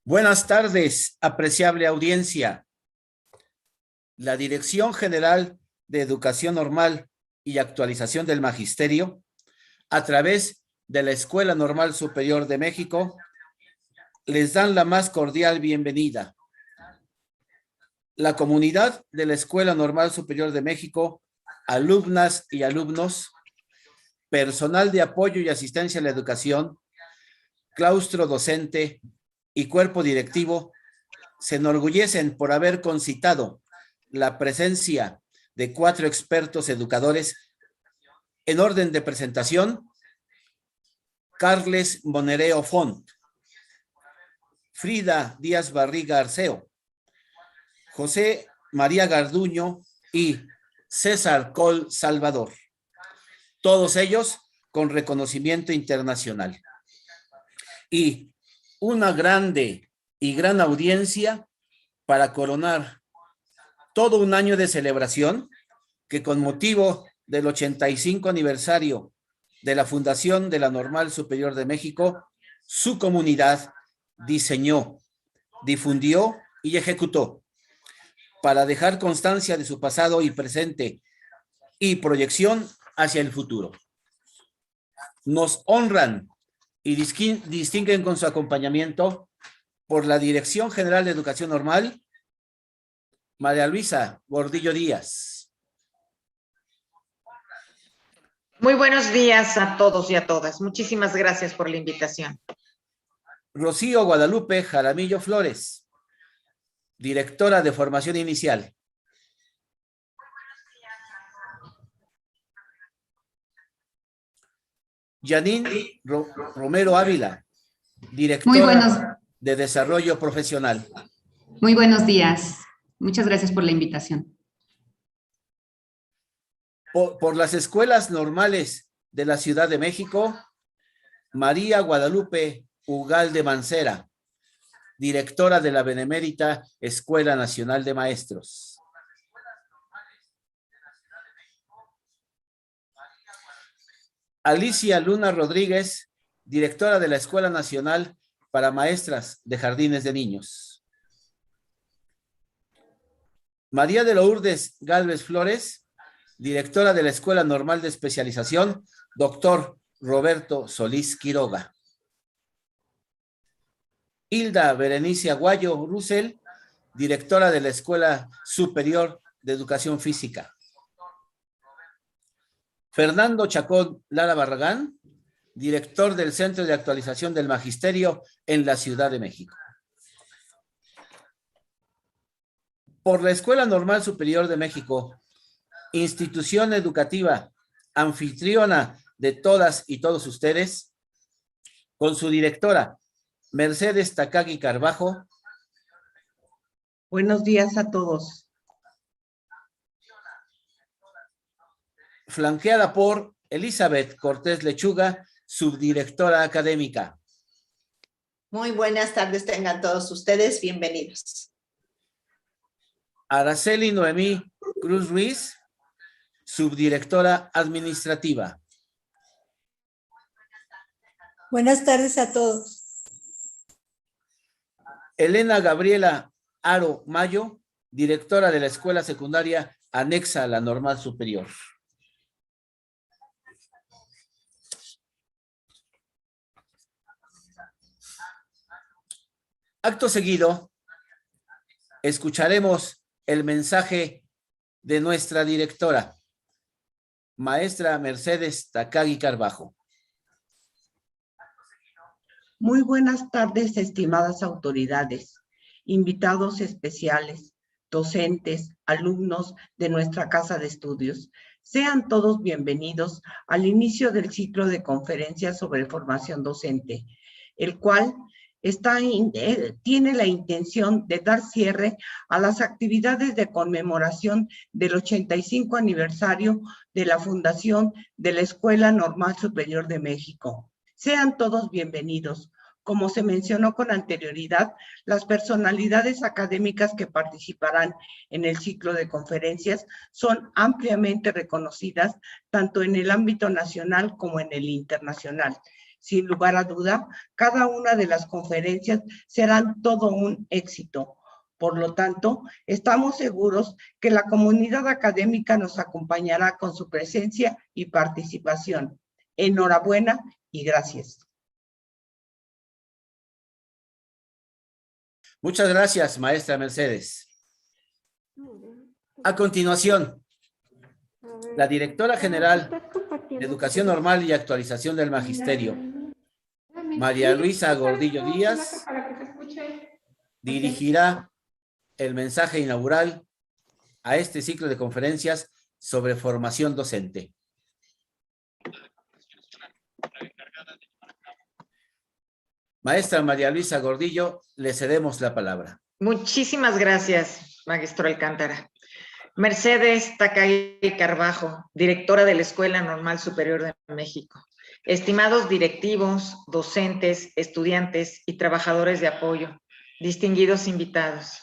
Buenas tardes, apreciable audiencia. La Dirección General de Educación Normal y Actualización del Magisterio, a través de la Escuela Normal Superior de México, les dan la más cordial bienvenida. La comunidad de la Escuela Normal Superior de México, alumnas y alumnos, personal de apoyo y asistencia a la educación, claustro docente y cuerpo directivo, se enorgullecen por haber concitado la presencia de 4 expertos educadores. En orden de presentación: Carles Monereo Font, Frida Díaz Barriga Arceo, José María Garduño y César Col Salvador, todos ellos con reconocimiento internacional. Y una grande y gran audiencia para coronar todo un año de celebración que, con motivo del 85 aniversario de la fundación de la Normal Superior de México, su comunidad diseñó, difundió y ejecutó para dejar constancia de su pasado y presente y proyección hacia el futuro. Nos honran y distinguen con su acompañamiento por la Dirección General de Educación Normal, María Luisa Gordillo Díaz. Muy buenos días a todos y a todas. Muchísimas gracias por la invitación. Rocío Guadalupe Jaramillo Flores, directora de Formación Inicial. Janine Romero Ávila, directora de Desarrollo Profesional. Muy buenos días. Muchas gracias por la invitación. Por las escuelas normales de la Ciudad de México, María Guadalupe Ugalde Mancera, directora de la Benemérita Escuela Nacional de Maestros. Alicia Luna Rodríguez, directora de la Escuela Nacional para Maestras de Jardines de Niños. María de Lourdes Gálvez Flores, directora de la Escuela Normal de Especialización, Dr. Roberto Solís Quiroga. Hilda Berenice Aguayo Russell, directora de la Escuela Superior de Educación Física. Fernando Chacón Lara Barragán, director del Centro de Actualización del Magisterio en la Ciudad de México. Por la Escuela Normal Superior de México, institución educativa anfitriona de todas y todos ustedes, con su directora, Mercedes Takagi Carbajo. Buenos días a todos. Flanqueada por Elizabeth Cortés Lechuga, subdirectora académica. Muy buenas tardes tengan todos ustedes, bienvenidos. Araceli Noemí Cruz Ruiz, subdirectora administrativa. Buenas tardes a todos. Elena Gabriela Aro Mayo, directora de la Escuela Secundaria anexa a la Normal Superior. Acto seguido, escucharemos el mensaje de nuestra directora, maestra Mercedes Takagi Carbajo. Muy buenas tardes, estimadas autoridades, invitados especiales, docentes, alumnos de nuestra casa de estudios. Sean todos bienvenidos al inicio del ciclo de conferencias sobre formación docente, el cual tiene la intención de dar cierre a las actividades de conmemoración del 85 aniversario de la fundación de la Escuela Normal Superior de México. Sean todos bienvenidos. Como se mencionó con anterioridad, las personalidades académicas que participarán en el ciclo de conferencias son ampliamente reconocidas tanto en el ámbito nacional como en el internacional. Sin lugar a duda, cada una de las conferencias serán todo un éxito. Por lo tanto, estamos seguros que la comunidad académica nos acompañará con su presencia y participación. Enhorabuena y gracias. Muchas gracias, maestra Mercedes. A continuación, la directora general de Educación Normal y Actualización del Magisterio, María Luisa Gordillo Díaz, dirigirá el mensaje inaugural a este ciclo de conferencias sobre formación docente. Maestra María Luisa Gordillo, le cedemos la palabra. Muchísimas gracias, maestro Alcántara. Mercedes Takagi Carbajo, directora de la Escuela Normal Superior de México. Estimados directivos, docentes, estudiantes y trabajadores de apoyo, distinguidos invitados.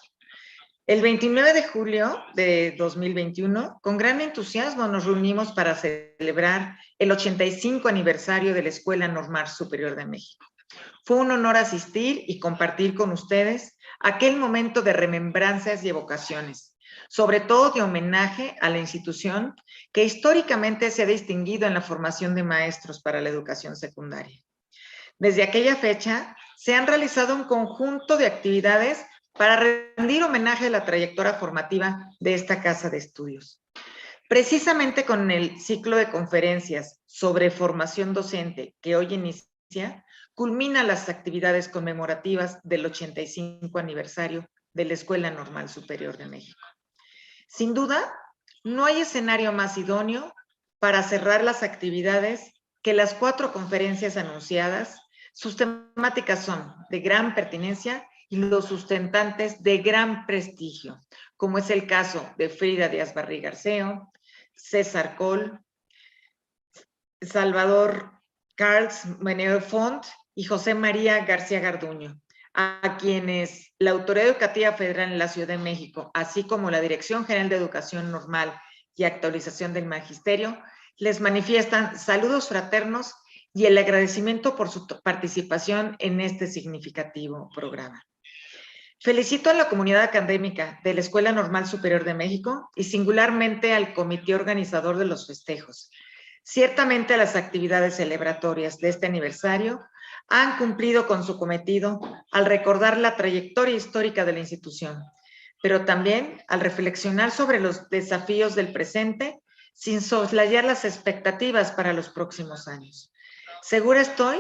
El 29 de julio de 2021, con gran entusiasmo nos reunimos para celebrar el 85 aniversario de la Escuela Normal Superior de México. Fue un honor asistir y compartir con ustedes aquel momento de remembranzas y evocaciones, sobre todo de homenaje a la institución que históricamente se ha distinguido en la formación de maestros para la educación secundaria. Desde aquella fecha, se han realizado un conjunto de actividades para rendir homenaje a la trayectoria formativa de esta casa de estudios. Precisamente con el ciclo de conferencias sobre formación docente que hoy inicia, culmina las actividades conmemorativas del 85 aniversario de la Escuela Normal Superior de México. Sin duda, no hay escenario más idóneo para cerrar las actividades que las 4 conferencias anunciadas. Sus temáticas son de gran pertinencia y los sustentantes de gran prestigio, como es el caso de Frida Díaz Barriga Arceo, César Coll, Salvador Carles Monero Font y José María García Garduño, a quienes la Autoridad Educativa Federal en la Ciudad de México, así como la Dirección General de Educación Normal y Actualización del Magisterio, les manifiestan saludos fraternos y el agradecimiento por su participación en este significativo programa. Felicito a la comunidad académica de la Escuela Normal Superior de México y singularmente al comité organizador de los festejos. Ciertamente las actividades celebratorias de este aniversario han cumplido con su cometido al recordar la trayectoria histórica de la institución, pero también al reflexionar sobre los desafíos del presente sin soslayar las expectativas para los próximos años. Segura estoy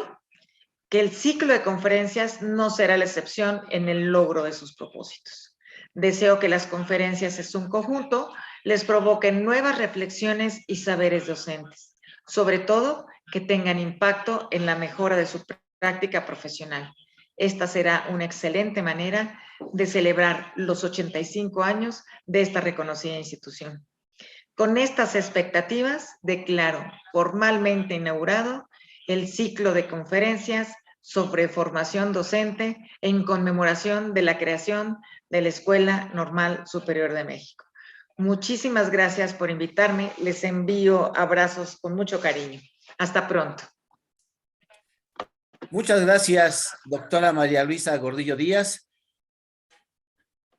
que el ciclo de conferencias no será la excepción en el logro de sus propósitos. Deseo que las conferencias en su conjunto les provoquen nuevas reflexiones y saberes docentes, sobre todo que tengan impacto en la mejora de su práctica profesional. Esta será una excelente manera de celebrar los 85 años de esta reconocida institución. Con estas expectativas, declaro formalmente inaugurado el ciclo de conferencias sobre formación docente en conmemoración de la creación de la Escuela Normal Superior de México. Muchísimas gracias por invitarme. Les envío abrazos con mucho cariño. Hasta pronto. Muchas gracias, doctora María Luisa Gordillo Díaz.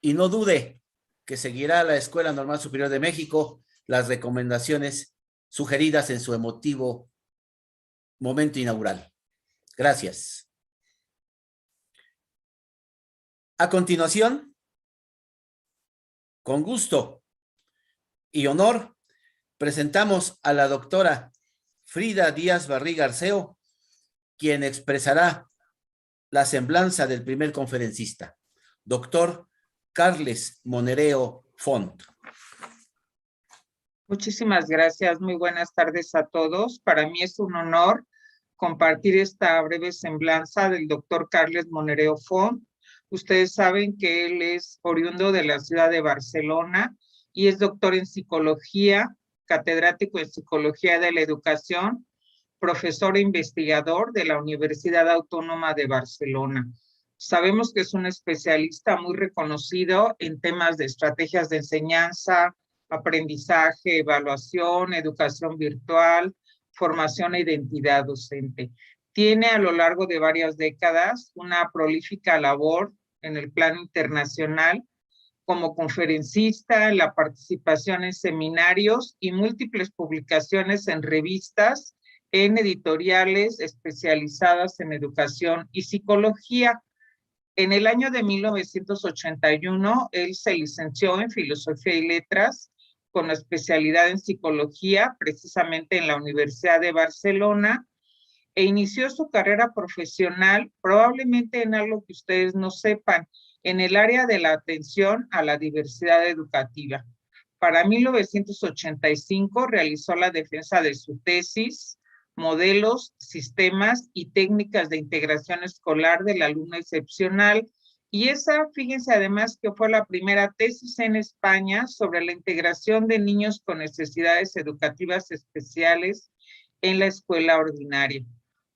Y no dude que seguirá la Escuela Normal Superior de México las recomendaciones sugeridas en su emotivo momento inaugural. Gracias. A continuación, con gusto y honor, presentamos a la doctora Frida Díaz Barriga Arceo, quien expresará la semblanza del primer conferencista, doctor Carles Monero Font. Muchísimas gracias, muy buenas tardes a todos. Para mí es un honor compartir esta breve semblanza del doctor Carles Monero Font. Ustedes saben que él es oriundo de la ciudad de Barcelona y es doctor en psicología, catedrático en psicología de la educación, profesor e investigador de la Universidad Autónoma de Barcelona. Sabemos que es un especialista muy reconocido en temas de estrategias de enseñanza, aprendizaje, evaluación, educación virtual, formación e identidad docente. Tiene a lo largo de varias décadas una prolífica labor en el plano internacional como conferencista, la participación en seminarios y múltiples publicaciones en revistas, en editoriales especializadas en educación y psicología. En el año de 1981, él se licenció en Filosofía y Letras con la especialidad en Psicología, precisamente en la Universidad de Barcelona, e inició su carrera profesional probablemente en algo que ustedes no sepan, en el área de la atención a la diversidad educativa. Para 1985 realizó la defensa de su tesis, Modelos, Sistemas y Técnicas de Integración Escolar del Alumno Excepcional, y esa, fíjense además que fue la primera tesis en España sobre la integración de niños con necesidades educativas especiales en la escuela ordinaria.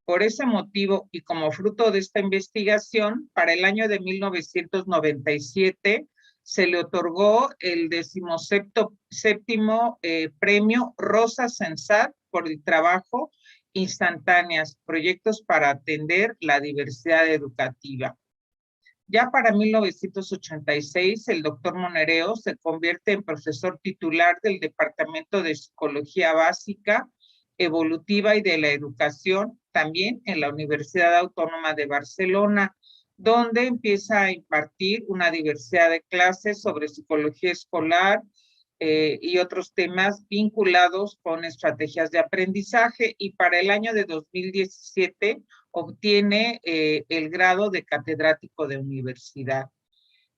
Por ese motivo y como fruto de esta investigación, para el año de 1997 se le otorgó el 17º premio Rosa Sensat por el trabajo Instantáneas, proyectos para atender la diversidad educativa. Ya para 1986, el doctor Monereo se convierte en profesor titular del Departamento de Psicología Básica, Evolutiva y de la Educación, también en la Universidad Autónoma de Barcelona, donde empieza a impartir una diversidad de clases sobre psicología escolar y otros temas vinculados con estrategias de aprendizaje, y para el año de 2017 obtiene el grado de catedrático de universidad.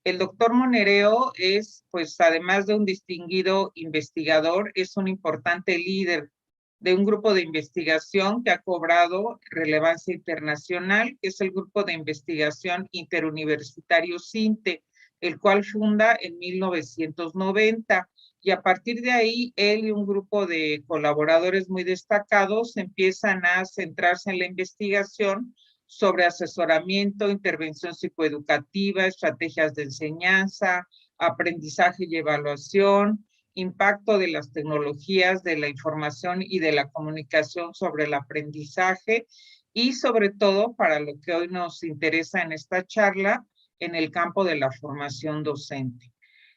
El doctor Monereo es, pues, además de un distinguido investigador, es un importante líder de un grupo de investigación que ha cobrado relevancia internacional, que es el Grupo de Investigación Interuniversitario CINTE, el cual funda en 1990. Y a partir de ahí, él y un grupo de colaboradores muy destacados empiezan a centrarse en la investigación sobre asesoramiento, intervención psicoeducativa, estrategias de enseñanza, aprendizaje y evaluación, impacto de las tecnologías, de la información y de la comunicación sobre el aprendizaje, y sobre todo, para lo que hoy nos interesa en esta charla, en el campo de la formación docente.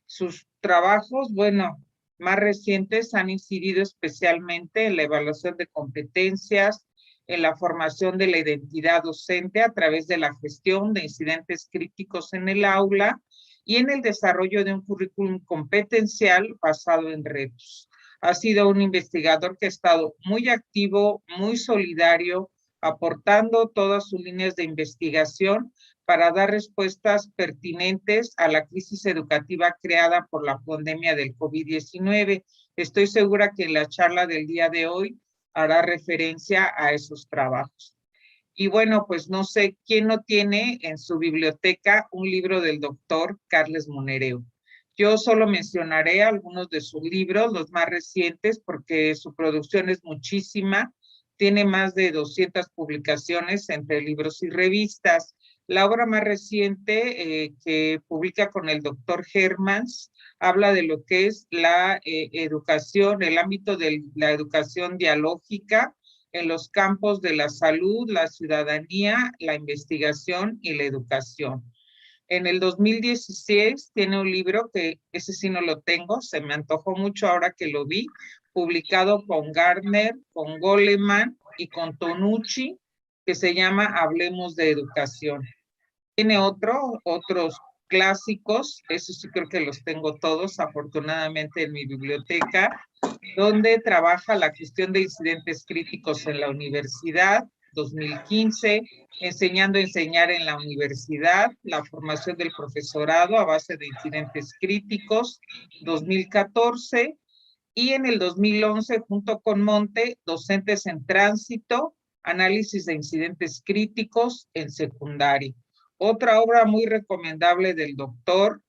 Sus trabajos, bueno, más recientes han incidido especialmente en la evaluación de competencias, en la formación de la identidad docente a través de la gestión de incidentes críticos en el aula y en el desarrollo de un currículum competencial basado en retos. Ha sido un investigador que ha estado muy activo, muy solidario, aportando todas sus líneas de investigación para dar respuestas pertinentes a la crisis educativa creada por la pandemia del COVID-19. Estoy segura que en la charla del día de hoy hará referencia a esos trabajos. Y bueno, pues no sé quién no tiene en su biblioteca un libro del doctor Carles Monereo. Yo solo mencionaré algunos de sus libros, los más recientes, porque su producción es muchísima. Tiene más de 200 publicaciones entre libros y revistas. La obra más reciente que publica con el doctor Hermans habla de lo que es la educación, el ámbito de la educación dialógica en los campos de la salud, la ciudadanía, la investigación y la educación. En el 2016 tiene un libro que ese sí no lo tengo, se me antojó mucho ahora que lo vi, publicado con Gardner, con Goleman y con Tonucci, que se llama Hablemos de Educación. Tiene otros clásicos, esos sí creo que los tengo todos, afortunadamente, en mi biblioteca, donde trabaja la gestión de incidentes críticos en la universidad, 2015, enseñando a enseñar en la universidad, la formación del profesorado a base de incidentes críticos, 2014, y en el 2011, junto con Monte, docentes en tránsito, análisis de incidentes críticos en secundaria. Otra obra muy recomendable del doctor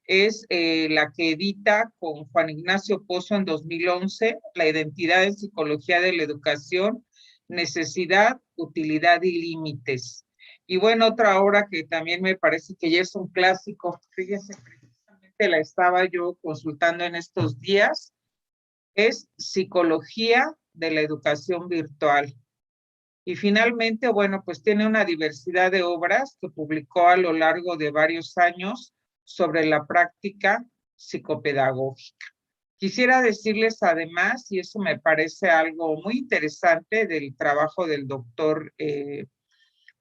es la que edita con Juan Ignacio Pozo en 2011, La identidad en psicología de la educación, necesidad, utilidad y límites. Y bueno, otra obra que también me parece que ya es un clásico, fíjense, precisamente la estaba yo consultando en estos días, es Psicología de la educación virtual. Y finalmente, bueno, pues tiene una diversidad de obras que publicó a lo largo de varios años sobre la práctica psicopedagógica. Quisiera decirles además, y eso me parece algo muy interesante del trabajo del doctor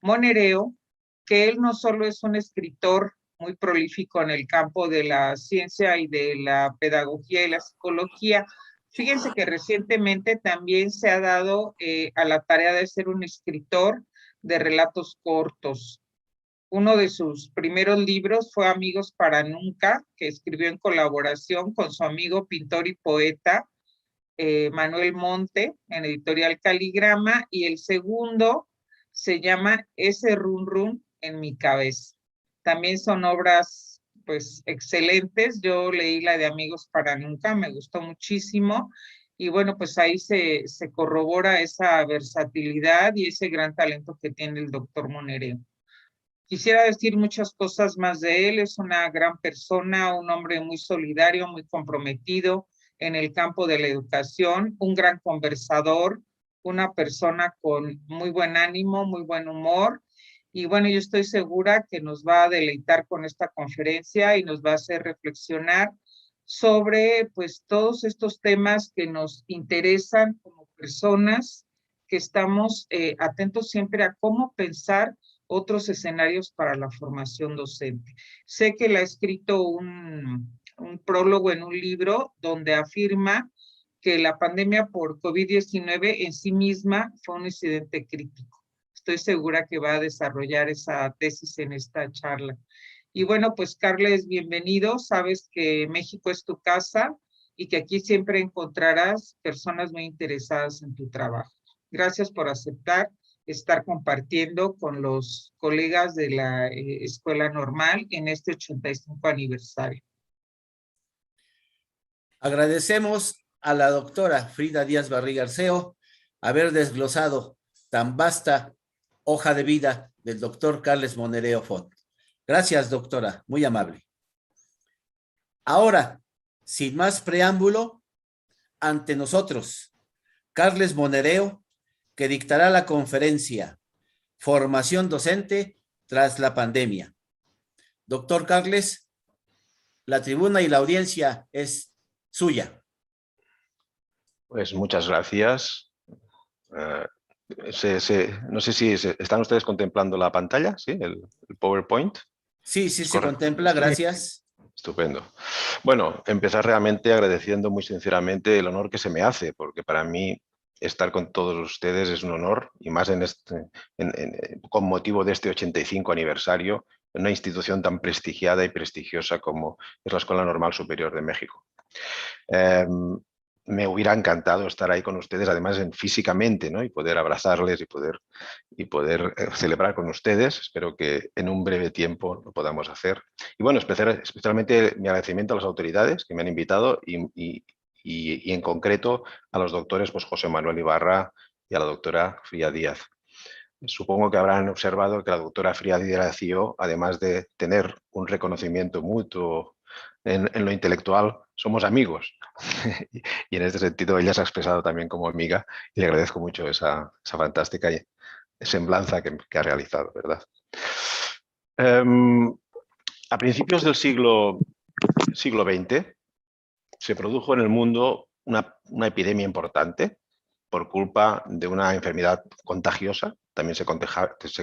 Monereo, que él no solo es un escritor muy prolífico en el campo de la ciencia y de la pedagogía y la psicología. Fíjense que recientemente también se ha dado a la tarea de ser un escritor de relatos cortos. Uno de sus primeros libros fue Amigos para Nunca, que escribió en colaboración con su amigo pintor y poeta Manuel Monte en Editorial Caligrama, y el segundo se llama Ese Run Run en mi cabeza. También son obras pues excelentes. Yo leí la de Amigos para Nunca, me gustó muchísimo, y bueno, pues ahí se corrobora esa versatilidad y ese gran talento que tiene el doctor Monereo. Quisiera decir muchas cosas más de él. Es una gran persona, un hombre muy solidario, muy comprometido en el campo de la educación, un gran conversador, una persona con muy buen ánimo, muy buen humor. Y bueno, yo estoy segura que nos va a deleitar con esta conferencia y nos va a hacer reflexionar sobre pues todos estos temas que nos interesan como personas que estamos atentos siempre a cómo pensar otros escenarios para la formación docente. Sé que él ha escrito un prólogo en un libro donde afirma que la pandemia por COVID-19 en sí misma fue un incidente crítico. Estoy segura que va a desarrollar esa tesis en esta charla. Y bueno, pues Carles, bienvenido. Sabes que México es tu casa y que aquí siempre encontrarás personas muy interesadas en tu trabajo. Gracias por aceptar estar compartiendo con los colegas de la Escuela Normal en este 85 aniversario. Agradecemos a la doctora Frida Díaz Barriga Arceo haber desglosado tan vasta hoja de vida del doctor Carles Monereo Font. Gracias, doctora, muy amable. Ahora, sin más preámbulo, ante nosotros, Carles Monereo, que dictará la conferencia Formación Docente tras la pandemia. Doctor Carles, la tribuna y la audiencia es suya. Pues muchas gracias. No sé si están ustedes contemplando la pantalla, ¿sí? El PowerPoint. Sí, se contempla, gracias. Estupendo. Bueno, empezar realmente agradeciendo muy sinceramente el honor que se me hace, porque para mí estar con todos ustedes es un honor, y más con motivo de este 85 aniversario, en una institución tan prestigiada y prestigiosa como es la Escuela Normal Superior de México. Me hubiera encantado estar ahí con ustedes, además físicamente, ¿no? Y poder abrazarles y poder celebrar con ustedes. Espero que en un breve tiempo lo podamos hacer. Y bueno, especialmente mi agradecimiento a las autoridades que me han invitado y en concreto a los doctores pues, José Manuel Ibarra y a la doctora Frida Díaz. Supongo que habrán observado que la doctora Frida Díaz y yo, además de tener un reconocimiento mutuo en lo intelectual, somos amigos. Y en este sentido ella se ha expresado también como amiga y le agradezco mucho esa fantástica semblanza que ha realizado, ¿verdad? A principios del siglo XX se produjo en el mundo una epidemia importante por culpa de una enfermedad contagiosa. También se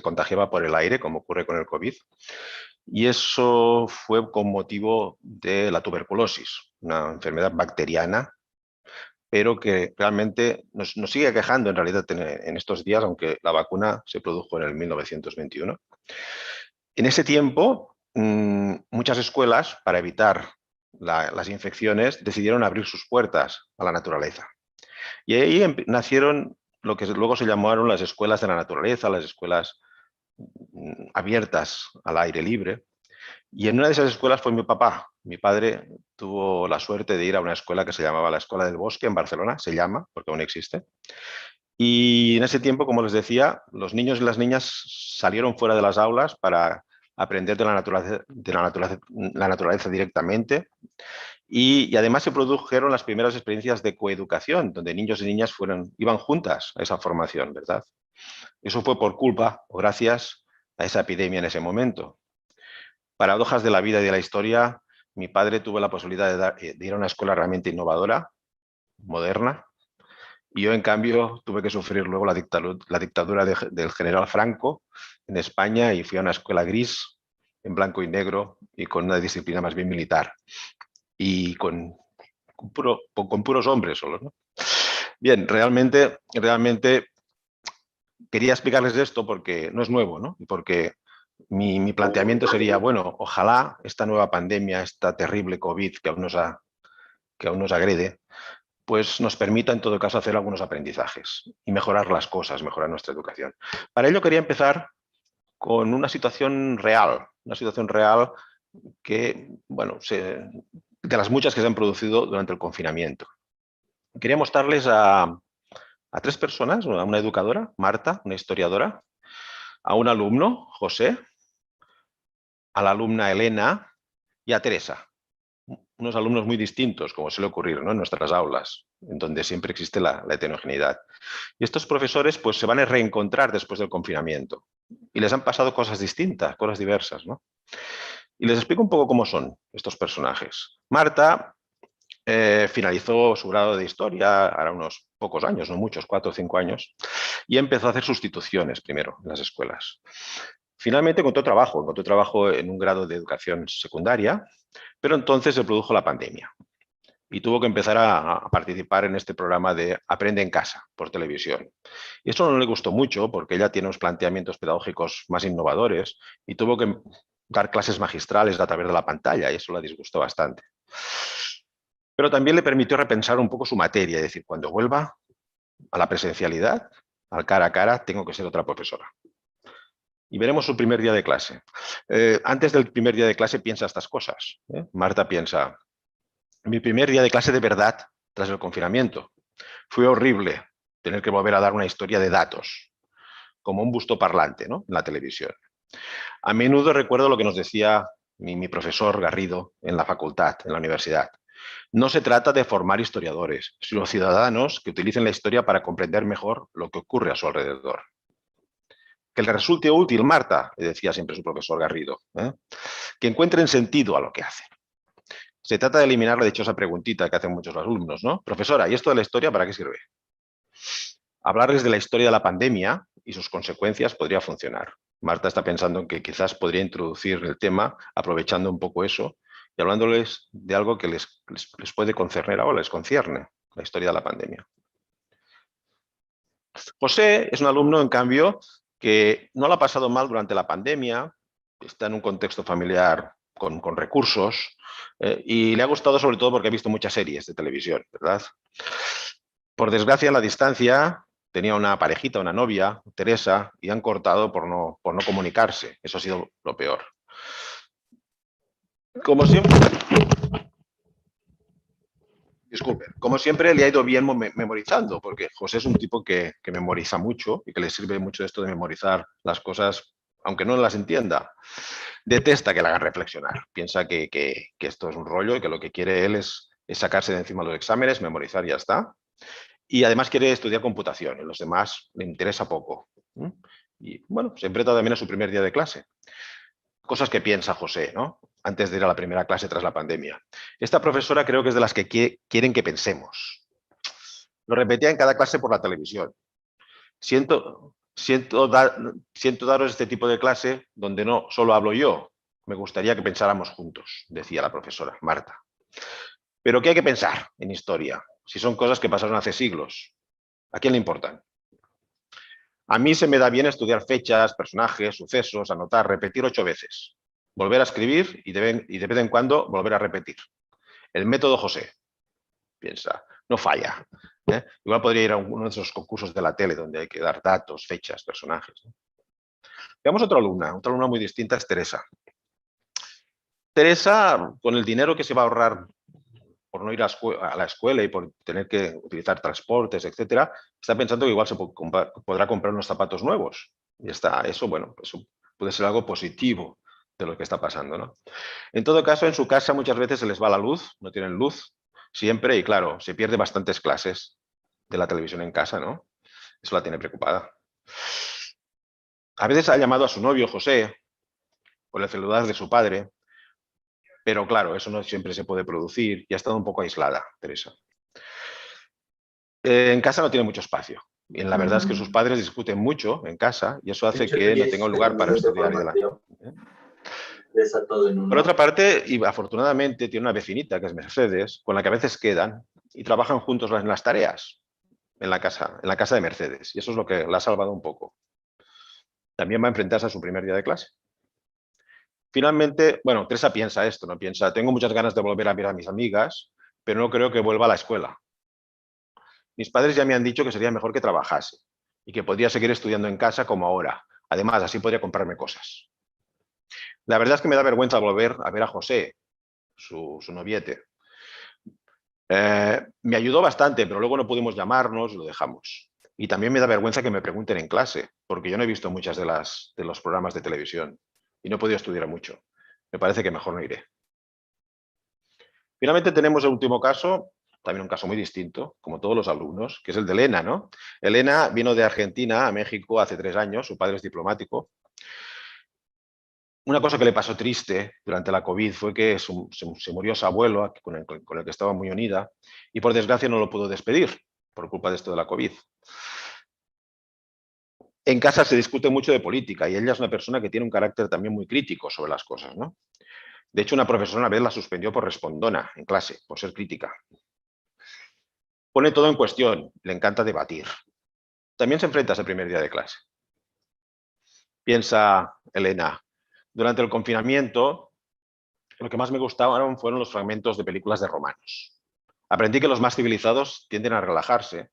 contagiaba por el aire, como ocurre con el COVID. Y eso fue con motivo de la tuberculosis, una enfermedad bacteriana, pero que realmente nos sigue quejando en realidad en estos días, aunque la vacuna se produjo en el 1921. En ese tiempo, muchas escuelas, para evitar las infecciones, decidieron abrir sus puertas a la naturaleza. Y ahí nacieron lo que luego se llamaron las escuelas de la naturaleza, las escuelas abiertas al aire libre. Y en una de esas escuelas fue mi papá. Mi padre tuvo la suerte de ir a una escuela que se llamaba la Escuela del Bosque en Barcelona, se llama, porque aún existe. Y en ese tiempo, como les decía, los niños y las niñas salieron fuera de las aulas para aprender de la naturaleza directamente. Y además se produjeron las primeras experiencias de coeducación, donde niños y niñas iban juntas a esa formación, ¿verdad? Eso fue por culpa o gracias a esa epidemia en ese momento. Paradojas de la vida y de la historia, mi padre tuvo la posibilidad de ir a una escuela realmente innovadora, moderna, y yo en cambio tuve que sufrir luego la dictadura del general Franco en España y fui a una escuela gris, en blanco y negro, y con una disciplina más bien militar, y con puros hombres solo, ¿no? Bien, realmente quería explicarles esto porque no es nuevo, ¿no? Porque mi planteamiento sería, bueno, ojalá esta nueva pandemia, esta terrible COVID que aún nos agrede, pues nos permita en todo caso hacer algunos aprendizajes y mejorar las cosas, mejorar nuestra educación. Para ello quería empezar con una situación real que, bueno, de las muchas que se han producido durante el confinamiento. Quería mostrarles a 3 personas, a una educadora, Marta, una historiadora, a un alumno, José, a la alumna Elena y a Teresa. Unos alumnos muy distintos, como suele ocurrir, ¿no?, en nuestras aulas, en donde siempre existe la heterogeneidad. Y estos profesores pues, se van a reencontrar después del confinamiento y les han pasado cosas distintas, cosas diversas, ¿no? Y les explico un poco cómo son estos personajes. Marta finalizó su grado de historia ahora unos pocos años, no muchos, 4 o 5 años, y empezó a hacer sustituciones primero en las escuelas. Finalmente encontró trabajo en un grado de educación secundaria, pero entonces se produjo la pandemia y tuvo que empezar a participar en este programa de Aprende en Casa por televisión. Y eso no le gustó mucho porque ella tiene unos planteamientos pedagógicos más innovadores y tuvo que dar clases magistrales a través de la pantalla y eso la disgustó bastante. Pero también le permitió repensar un poco su materia, es decir, cuando vuelva a la presencialidad, al cara a cara, tengo que ser otra profesora. Y veremos su primer día de clase. Antes del primer día de clase piensa estas cosas. Marta piensa, mi primer día de clase de verdad tras el confinamiento. Fue horrible tener que volver a dar una historia de datos, como un busto parlante, ¿no?, en la televisión. A menudo recuerdo lo que nos decía mi profesor Garrido en la facultad, en la universidad. No se trata de formar historiadores, sino ciudadanos que utilicen la historia para comprender mejor lo que ocurre a su alrededor. Que le resulte útil, Marta, le decía siempre su profesor Garrido, que encuentren sentido a lo que hacen. Se trata de eliminar la dichosa preguntita que hacen muchos alumnos, ¿no? Profesora, ¿y esto de la historia para qué sirve? Hablarles de la historia de la pandemia y sus consecuencias podría funcionar. Marta está pensando en que quizás podría introducir el tema aprovechando un poco eso y hablándoles de algo que les puede concerner ahora, les concierne, la historia de la pandemia. José es un alumno, en cambio, que no lo ha pasado mal durante la pandemia, está en un contexto familiar con recursos y le ha gustado sobre todo porque ha visto muchas series de televisión, ¿verdad? Por desgracia, a la distancia tenía una parejita, una novia, Teresa, y han cortado por no comunicarse. Eso ha sido lo peor. Como siempre le ha ido bien memorizando, porque José es un tipo que memoriza mucho y que le sirve mucho esto de memorizar las cosas, aunque no las entienda. Detesta que le hagan reflexionar. Piensa que esto es un rollo y que lo que quiere él es sacarse de encima los exámenes, memorizar y ya está. Y además quiere estudiar computación y los demás le interesa poco. Y bueno, se enfrenta también a su primer día de clase. Cosas que piensa José, ¿no?, antes de ir a la primera clase tras la pandemia. Esta profesora creo que es de las que quieren que pensemos. Lo repetía en cada clase por la televisión. Siento daros este tipo de clase donde no solo hablo yo. Me gustaría que pensáramos juntos, decía la profesora, Marta. Pero ¿qué hay que pensar en historia? Si son cosas que pasaron hace siglos. ¿A quién le importan? A mí se me da bien estudiar fechas, personajes, sucesos, anotar, repetir 8 veces. Volver a escribir y de vez en cuando volver a repetir. El método José. Piensa, no falla. Igual podría ir a uno de esos concursos de la tele donde hay que dar datos, fechas, personajes. Veamos otra alumna muy distinta, es Teresa. Teresa, con el dinero que se va a ahorrar por no ir a la escuela y por tener que utilizar transportes, etcétera, está pensando que igual se podrá comprar unos zapatos nuevos. Y eso, bueno, pues puede ser algo positivo de lo que está pasando, ¿no? En todo caso, en su casa muchas veces se les va la luz, no tienen luz siempre y claro, se pierde bastantes clases de la televisión en casa, ¿no? Eso la tiene preocupada. A veces ha llamado a su novio José por el celular de su padre, pero claro, eso no siempre se puede producir y ha estado un poco aislada, Teresa. En casa no tiene mucho espacio. Y la verdad es que sus padres discuten mucho en casa y eso hace que no tenga un lugar para estudiar. Por otra parte, y afortunadamente, tiene una vecinita que es Mercedes, con la que a veces quedan y trabajan juntos en las tareas en la casa de Mercedes. Y eso es lo que la ha salvado un poco. También va a enfrentarse a su primer día de clase. Finalmente, bueno, Teresa piensa esto, ¿no? Piensa, tengo muchas ganas de volver a ver a mis amigas, pero no creo que vuelva a la escuela. Mis padres ya me han dicho que sería mejor que trabajase y que podría seguir estudiando en casa como ahora. Además, así podría comprarme cosas. La verdad es que me da vergüenza volver a ver a José, su noviete. Me ayudó bastante, pero luego no pudimos llamarnos y lo dejamos. Y también me da vergüenza que me pregunten en clase, porque yo no he visto muchas de los programas de televisión y no he podido estudiar mucho. Me parece que mejor no iré. Finalmente tenemos el último caso, también un caso muy distinto, como todos los alumnos, que es el de Elena, ¿no? Elena vino de Argentina a México hace 3 años, su padre es diplomático. Una cosa que le pasó triste durante la COVID fue que se murió su abuelo, con el que estaba muy unida, y por desgracia no lo pudo despedir por culpa de esto de la COVID. En casa se discute mucho de política y ella es una persona que tiene un carácter también muy crítico sobre las cosas, ¿no? De hecho, una profesora una vez la suspendió por respondona en clase, por ser crítica. Pone todo en cuestión, le encanta debatir. También se enfrenta a ese primer día de clase. Piensa Elena, durante el confinamiento, lo que más me gustaban fueron los fragmentos de películas de romanos. Aprendí que los más civilizados tienden a relajarse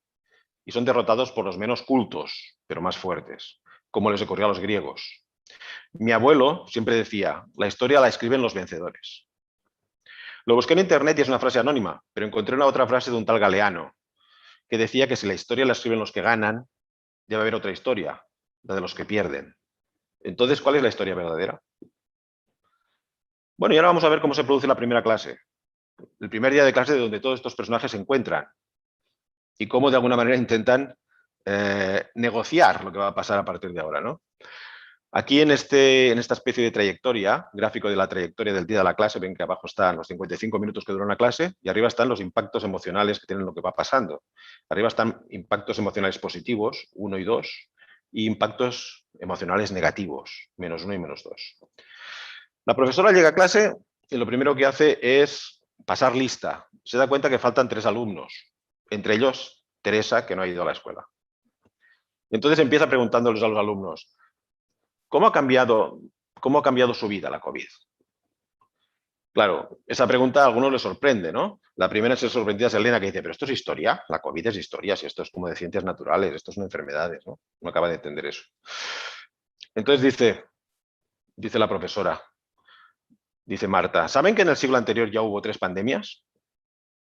y son derrotados por los menos cultos, pero más fuertes, como les ocurrió a los griegos. Mi abuelo siempre decía, la historia la escriben los vencedores. Lo busqué en internet y es una frase anónima, pero encontré una otra frase de un tal Galeano, que decía que si la historia la escriben los que ganan, debe haber otra historia, la de los que pierden. Entonces, ¿cuál es la historia verdadera? Bueno, y ahora vamos a ver cómo se produce la primera clase. El primer día de clase de donde todos estos personajes se encuentran y cómo de alguna manera intentan negociar lo que va a pasar a partir de ahora, ¿no? Aquí en esta especie de trayectoria, gráfico de la trayectoria del día de la clase, ven que abajo están los 55 minutos que dura una clase y arriba están los impactos emocionales que tienen lo que va pasando. Arriba están impactos emocionales positivos, 1 y 2, y impactos emocionales negativos, -1 y -2. La profesora llega a clase y lo primero que hace es pasar lista. Se da cuenta que faltan 3 alumnos, entre ellos Teresa, que no ha ido a la escuela. Entonces empieza preguntándoles a los alumnos, ¿cómo ha cambiado su vida la COVID? Claro, esa pregunta a algunos les sorprende, ¿no? La primera es sorprendida es Elena, que dice, pero esto es historia, la COVID es historia, si esto es como de ciencias naturales, esto son enfermedades, ¿no? No acaba de entender eso. Entonces dice la profesora, dice Marta, ¿saben que en el siglo anterior ya hubo 3 pandemias?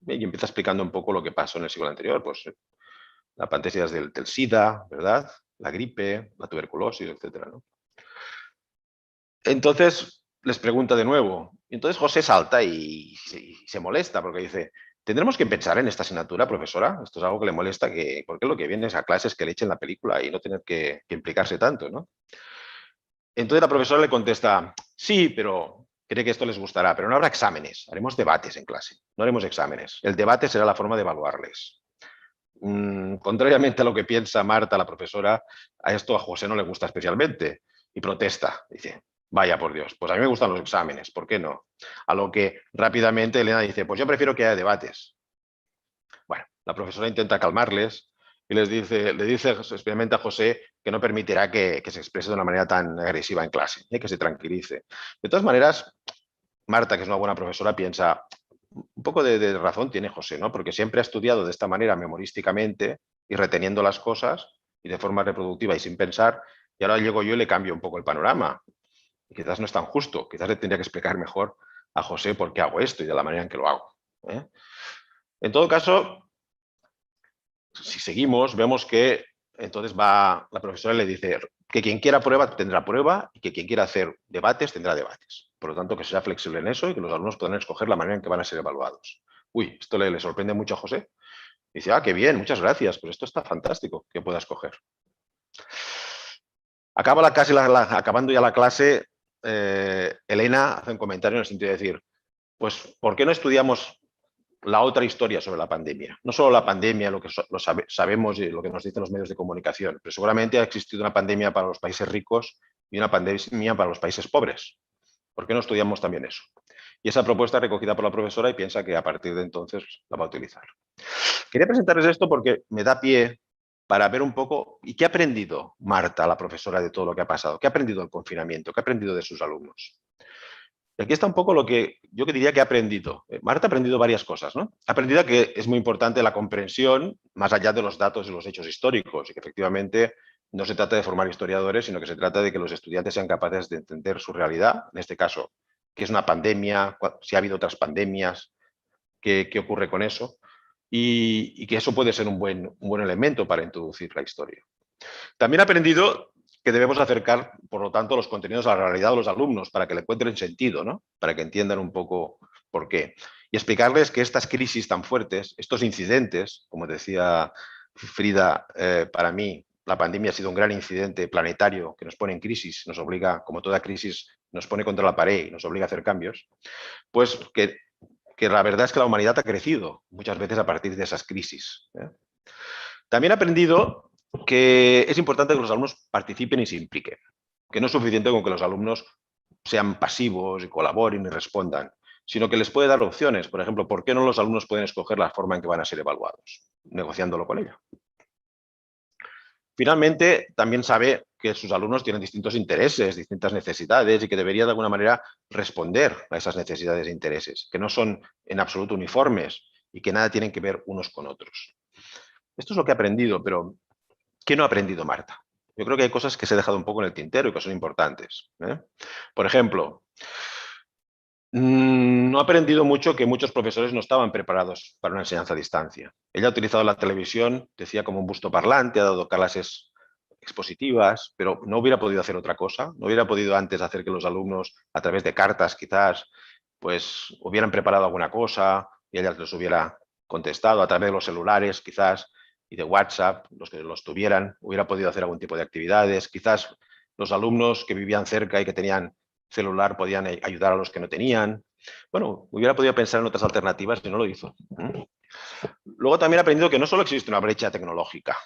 Y empieza explicando un poco lo que pasó en el siglo anterior, pues la pandemia del SIDA, ¿verdad? La gripe, la tuberculosis, etcétera, ¿no? Entonces les pregunta de nuevo. Y entonces José salta y se molesta porque dice, ¿tendremos que pensar en esta asignatura, profesora? Esto es algo que le molesta, porque lo que viene es a clases que le echen la película y no tener que implicarse tanto, ¿no? Entonces la profesora le contesta, sí, pero cree que esto les gustará, pero no habrá exámenes, haremos debates en clase, no haremos exámenes. El debate será la forma de evaluarles. Contrariamente a lo que piensa Marta, la profesora, a esto a José no le gusta especialmente y protesta, dice, vaya por Dios, pues a mí me gustan los exámenes, ¿por qué no? A lo que rápidamente Elena dice, pues yo prefiero que haya debates. Bueno, la profesora intenta calmarles y le dice especialmente a José que no permitirá que se exprese de una manera tan agresiva en clase, que se tranquilice. De todas maneras, Marta, que es una buena profesora, piensa, un poco de razón tiene José, ¿no? Porque siempre ha estudiado de esta manera memorísticamente y reteniendo las cosas y de forma reproductiva y sin pensar, y ahora llego yo y le cambio un poco el panorama. Y quizás no es tan justo, quizás le tendría que explicar mejor a José por qué hago esto y de la manera en que lo hago. En todo caso, si seguimos, vemos que entonces la profesora le dice que quien quiera prueba tendrá prueba y que quien quiera hacer debates tendrá debates. Por lo tanto, que sea flexible en eso y que los alumnos puedan escoger la manera en que van a ser evaluados. Uy, esto le sorprende mucho a José. Dice, qué bien, muchas gracias, pues esto está fantástico que pueda escoger. Acabando ya la clase, Elena hace un comentario en el sentido de decir, pues, ¿por qué no estudiamos la otra historia sobre la pandemia? No solo la pandemia, lo que sabemos y lo que nos dicen los medios de comunicación, pero seguramente ha existido una pandemia para los países ricos y una pandemia para los países pobres. ¿Por qué no estudiamos también eso? Y esa propuesta es recogida por la profesora y piensa que a partir de entonces la va a utilizar. Quería presentarles esto porque me da pie para ver un poco ¿y qué ha aprendido Marta, la profesora, de todo lo que ha pasado? ¿Qué ha aprendido del confinamiento? ¿Qué ha aprendido de sus alumnos? Y aquí está un poco lo que yo diría que ha aprendido. Marta ha aprendido varias cosas, ¿no? Ha aprendido que es muy importante la comprensión más allá de los datos y los hechos históricos y que efectivamente no se trata de formar historiadores, sino que se trata de que los estudiantes sean capaces de entender su realidad, en este caso, qué es una pandemia, si ha habido otras pandemias, qué ocurre con eso, y que eso puede ser un buen elemento para introducir la historia. También ha aprendido que debemos acercar, por lo tanto, los contenidos a la realidad de los alumnos para que le encuentren sentido, ¿no? Para que entiendan un poco por qué. Y explicarles que estas crisis tan fuertes, estos incidentes, como decía Frida, para mí la pandemia ha sido un gran incidente planetario que nos pone en crisis, nos obliga, como toda crisis, nos pone contra la pared y nos obliga a hacer cambios, pues que la verdad es que la humanidad ha crecido muchas veces a partir de esas crisis. También ha aprendido que es importante que los alumnos participen y se impliquen, que no es suficiente con que los alumnos sean pasivos y colaboren y respondan, sino que les puede dar opciones. Por ejemplo, ¿por qué no los alumnos pueden escoger la forma en que van a ser evaluados? Negociándolo con ella. Finalmente, también sabe que sus alumnos tienen distintos intereses, distintas necesidades y que debería de alguna manera responder a esas necesidades e intereses, que no son en absoluto uniformes y que nada tienen que ver unos con otros. Esto es lo que he aprendido, pero ¿qué no ha aprendido Marta? Yo creo que hay cosas que se han dejado un poco en el tintero y que son importantes. Por ejemplo, no ha aprendido mucho que muchos profesores no estaban preparados para una enseñanza a distancia. Ella ha utilizado la televisión, decía, como un busto parlante, ha dado clases expositivas, pero no hubiera podido hacer otra cosa. No hubiera podido antes hacer que los alumnos, a través de cartas quizás, pues hubieran preparado alguna cosa y ella les hubiera contestado a través de los celulares quizás y de WhatsApp, los que los tuvieran, hubiera podido hacer algún tipo de actividades. Quizás los alumnos que vivían cerca y que tenían celular podían ayudar a los que no tenían. Bueno, hubiera podido pensar en otras alternativas y no lo hizo. Luego también he aprendido que no solo existe una brecha tecnológica,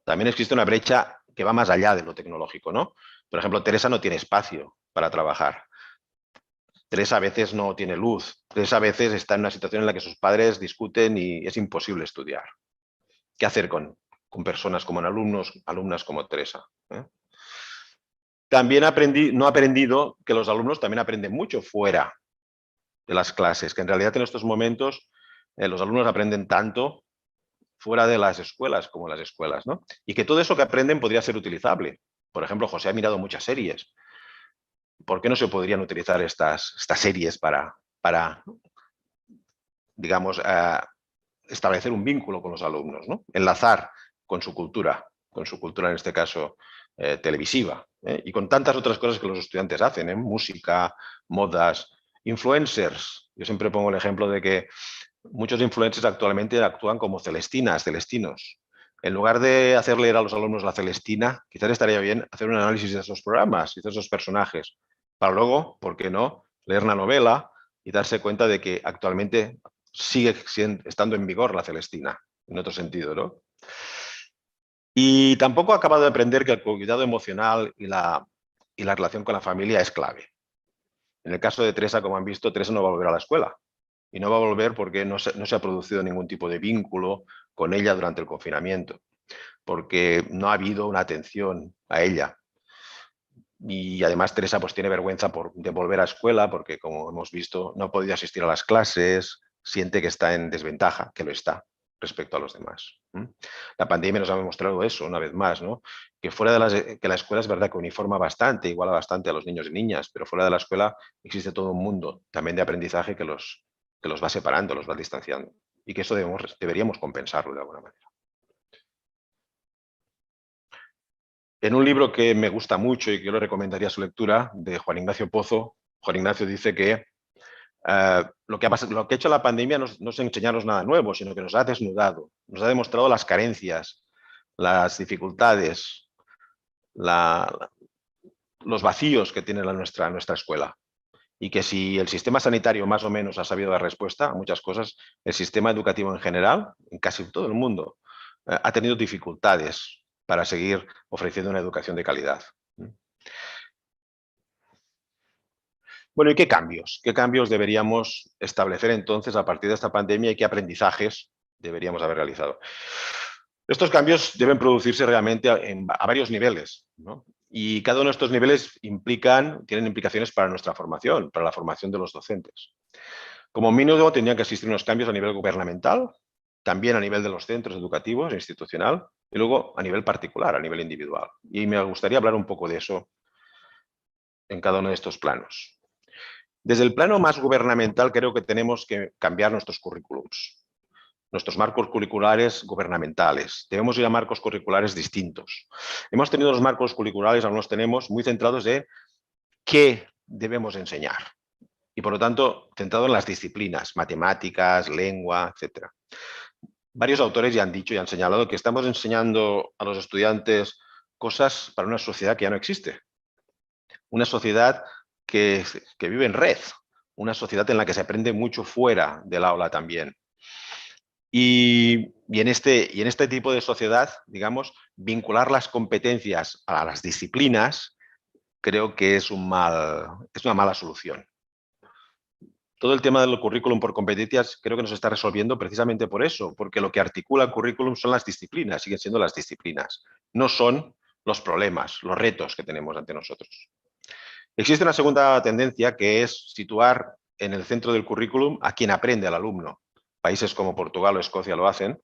también existe una brecha que va más allá de lo tecnológico, ¿no? Por ejemplo, Teresa no tiene espacio para trabajar. Teresa a veces no tiene luz. Teresa a veces está en una situación en la que sus padres discuten y es imposible estudiar. ¿Qué hacer con personas como alumnas como Teresa? También no ha aprendido que los alumnos también aprenden mucho fuera de las clases, que en realidad en estos momentos los alumnos aprenden tanto fuera de las escuelas como en las escuelas, ¿no? Y que todo eso que aprenden podría ser utilizable. Por ejemplo, José ha mirado muchas series. ¿Por qué no se podrían utilizar estas series para digamos, establecer un vínculo con los alumnos, ¿no? Enlazar con su cultura en este caso televisiva, y con tantas otras cosas que los estudiantes hacen, música, modas, influencers. Yo siempre pongo el ejemplo de que muchos influencers actualmente actúan como celestinos. En lugar de hacer leer a los alumnos la Celestina, quizás estaría bien hacer un análisis de esos programas y de esos personajes, para luego, ¿por qué no?, leer una novela y darse cuenta de que actualmente sigue estando en vigor la Celestina, en otro sentido, ¿no? Y tampoco ha acabado de aprender que el cuidado emocional y la relación con la familia es clave. En el caso de Teresa, como han visto, Teresa no va a volver a la escuela. Y no va a volver porque no se ha producido ningún tipo de vínculo con ella durante el confinamiento, porque no ha habido una atención a ella. Y además Teresa pues tiene vergüenza de volver a escuela porque, como hemos visto, no ha podido asistir a las clases, siente que está en desventaja, que lo está respecto a los demás. La pandemia nos ha demostrado eso una vez más, ¿no? Que fuera de que la escuela es verdad que uniforma bastante, iguala bastante a los niños y niñas, pero fuera de la escuela existe todo un mundo también de aprendizaje que los va separando, los va distanciando, y que eso deberíamos compensarlo de alguna manera. En un libro que me gusta mucho y que yo le recomendaría su lectura, de Juan Ignacio Pozo, Juan Ignacio dice que lo que ha hecho la pandemia no es enseñarnos nada nuevo, sino que nos ha desnudado, nos ha demostrado las carencias, las dificultades, los vacíos que tiene nuestra escuela. Y que si el sistema sanitario más o menos ha sabido dar respuesta a muchas cosas, el sistema educativo en general, en casi todo el mundo, ha tenido dificultades para seguir ofreciendo una educación de calidad. Bueno, ¿y qué cambios? ¿Qué cambios deberíamos establecer entonces a partir de esta pandemia y qué aprendizajes deberíamos haber realizado? Estos cambios deben producirse realmente a varios niveles, ¿no? Y cada uno de estos niveles tienen implicaciones para nuestra formación, para la formación de los docentes. Como mínimo, tendrían que existir unos cambios a nivel gubernamental, también a nivel de los centros educativos, institucional, y luego a nivel particular, a nivel individual. Y me gustaría hablar un poco de eso en cada uno de estos planos. Desde el plano más gubernamental, creo que tenemos que cambiar nuestros currículums, nuestros marcos curriculares gubernamentales. Debemos ir a marcos curriculares distintos. Hemos tenido los marcos curriculares, algunos tenemos, muy centrados en qué debemos enseñar. Y por lo tanto, centrado en las disciplinas, matemáticas, lengua, etc. Varios autores ya han dicho y han señalado que estamos enseñando a los estudiantes cosas para una sociedad que ya no existe. Una sociedad que vive en red, una sociedad en la que se aprende mucho fuera del aula también. Y en este tipo de sociedad, digamos, vincular las competencias a las disciplinas creo que es una mala solución. Todo el tema del currículum por competencias creo que nos está resolviendo precisamente por eso, porque lo que articula el currículum son las disciplinas, siguen siendo las disciplinas, no son los problemas, los retos que tenemos ante nosotros. Existe una segunda tendencia que es situar en el centro del currículum a quien aprende, al alumno. Países como Portugal o Escocia lo hacen.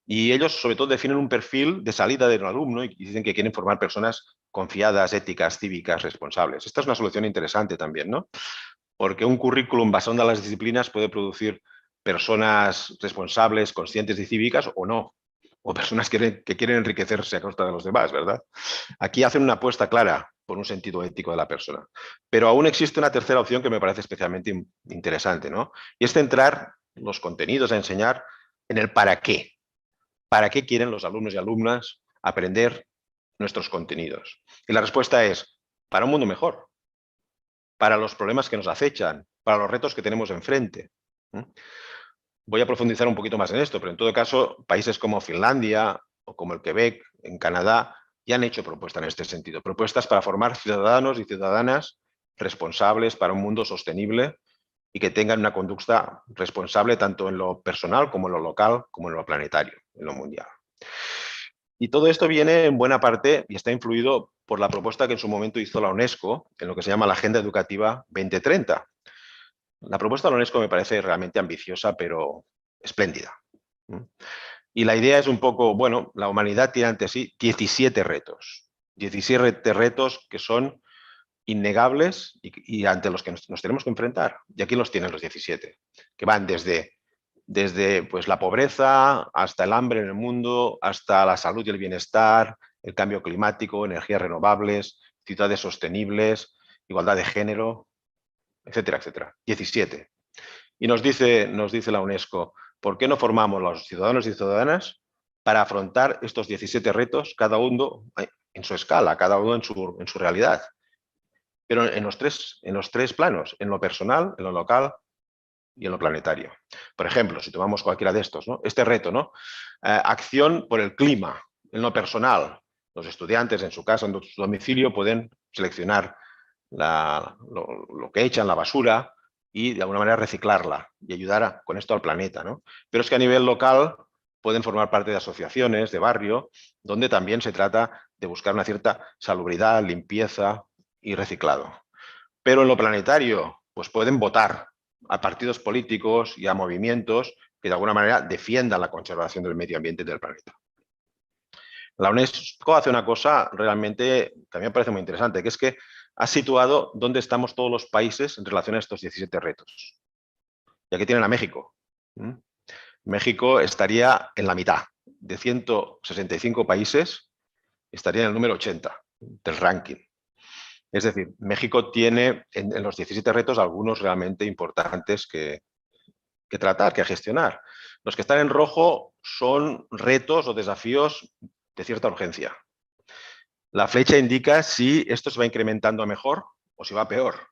Y ellos, sobre todo, definen un perfil de salida del alumno y dicen que quieren formar personas confiadas, éticas, cívicas, responsables. Esta es una solución interesante también, ¿no? Porque un currículum basado en las disciplinas puede producir personas responsables, conscientes y cívicas o no. O personas que quieren enriquecerse a costa de los demás, ¿verdad? Aquí hacen una apuesta clara por un sentido ético de la persona. Pero aún existe una tercera opción que me parece especialmente interesante, ¿no? Y es centrar los contenidos a enseñar en el para qué. ¿Para qué quieren los alumnos y alumnas aprender nuestros contenidos? Y la respuesta es, para un mundo mejor, para los problemas que nos acechan, para los retos que tenemos enfrente. Voy a profundizar un poquito más en esto, pero en todo caso, países como Finlandia o como el Quebec, en Canadá, ya han hecho propuestas en este sentido. Propuestas para formar ciudadanos y ciudadanas responsables para un mundo sostenible y que tengan una conducta responsable tanto en lo personal como en lo local, como en lo planetario, en lo mundial. Y todo esto viene en buena parte y está influido por la propuesta que en su momento hizo la UNESCO en lo que se llama la Agenda Educativa 2030. La propuesta de la UNESCO me parece realmente ambiciosa, pero espléndida. Y la idea es un poco, bueno, la humanidad tiene ante sí 17 retos. 17 retos que son innegables y ante los que nos tenemos que enfrentar. Y aquí los tienen los 17, que van desde pues, la pobreza hasta el hambre en el mundo, hasta la salud y el bienestar, el cambio climático, energías renovables, ciudades sostenibles, igualdad de género, etcétera, etcétera. 17. Y nos dice la UNESCO, ¿por qué no formamos los ciudadanos y ciudadanas para afrontar estos 17 retos, cada uno en su escala, cada uno en su realidad? Pero en los tres planos, en lo personal, en lo local y en lo planetario. Por ejemplo, si tomamos cualquiera de estos, ¿no? Este reto, ¿no? Acción por el clima, en lo personal. Los estudiantes en su casa, en su domicilio, pueden seleccionar lo que echan, la basura, y de alguna manera reciclarla y ayudar con esto al planeta, ¿no? Pero es que a nivel local pueden formar parte de asociaciones, de barrio, donde también se trata de buscar una cierta salubridad, limpieza y reciclado. Pero en lo planetario, pues pueden votar a partidos políticos y a movimientos que de alguna manera defiendan la conservación del medio ambiente y del planeta. La UNESCO hace una cosa realmente que a mí me parece muy interesante, que es que ha situado dónde estamos todos los países en relación a estos 17 retos. Y aquí tienen a México. México estaría en la mitad. De 165 países, estaría en el número 80 del ranking. Es decir, México tiene en los 17 retos algunos realmente importantes que tratar, que gestionar. Los que están en rojo son retos o desafíos de cierta urgencia. La flecha indica si esto se va incrementando a mejor o si va a peor.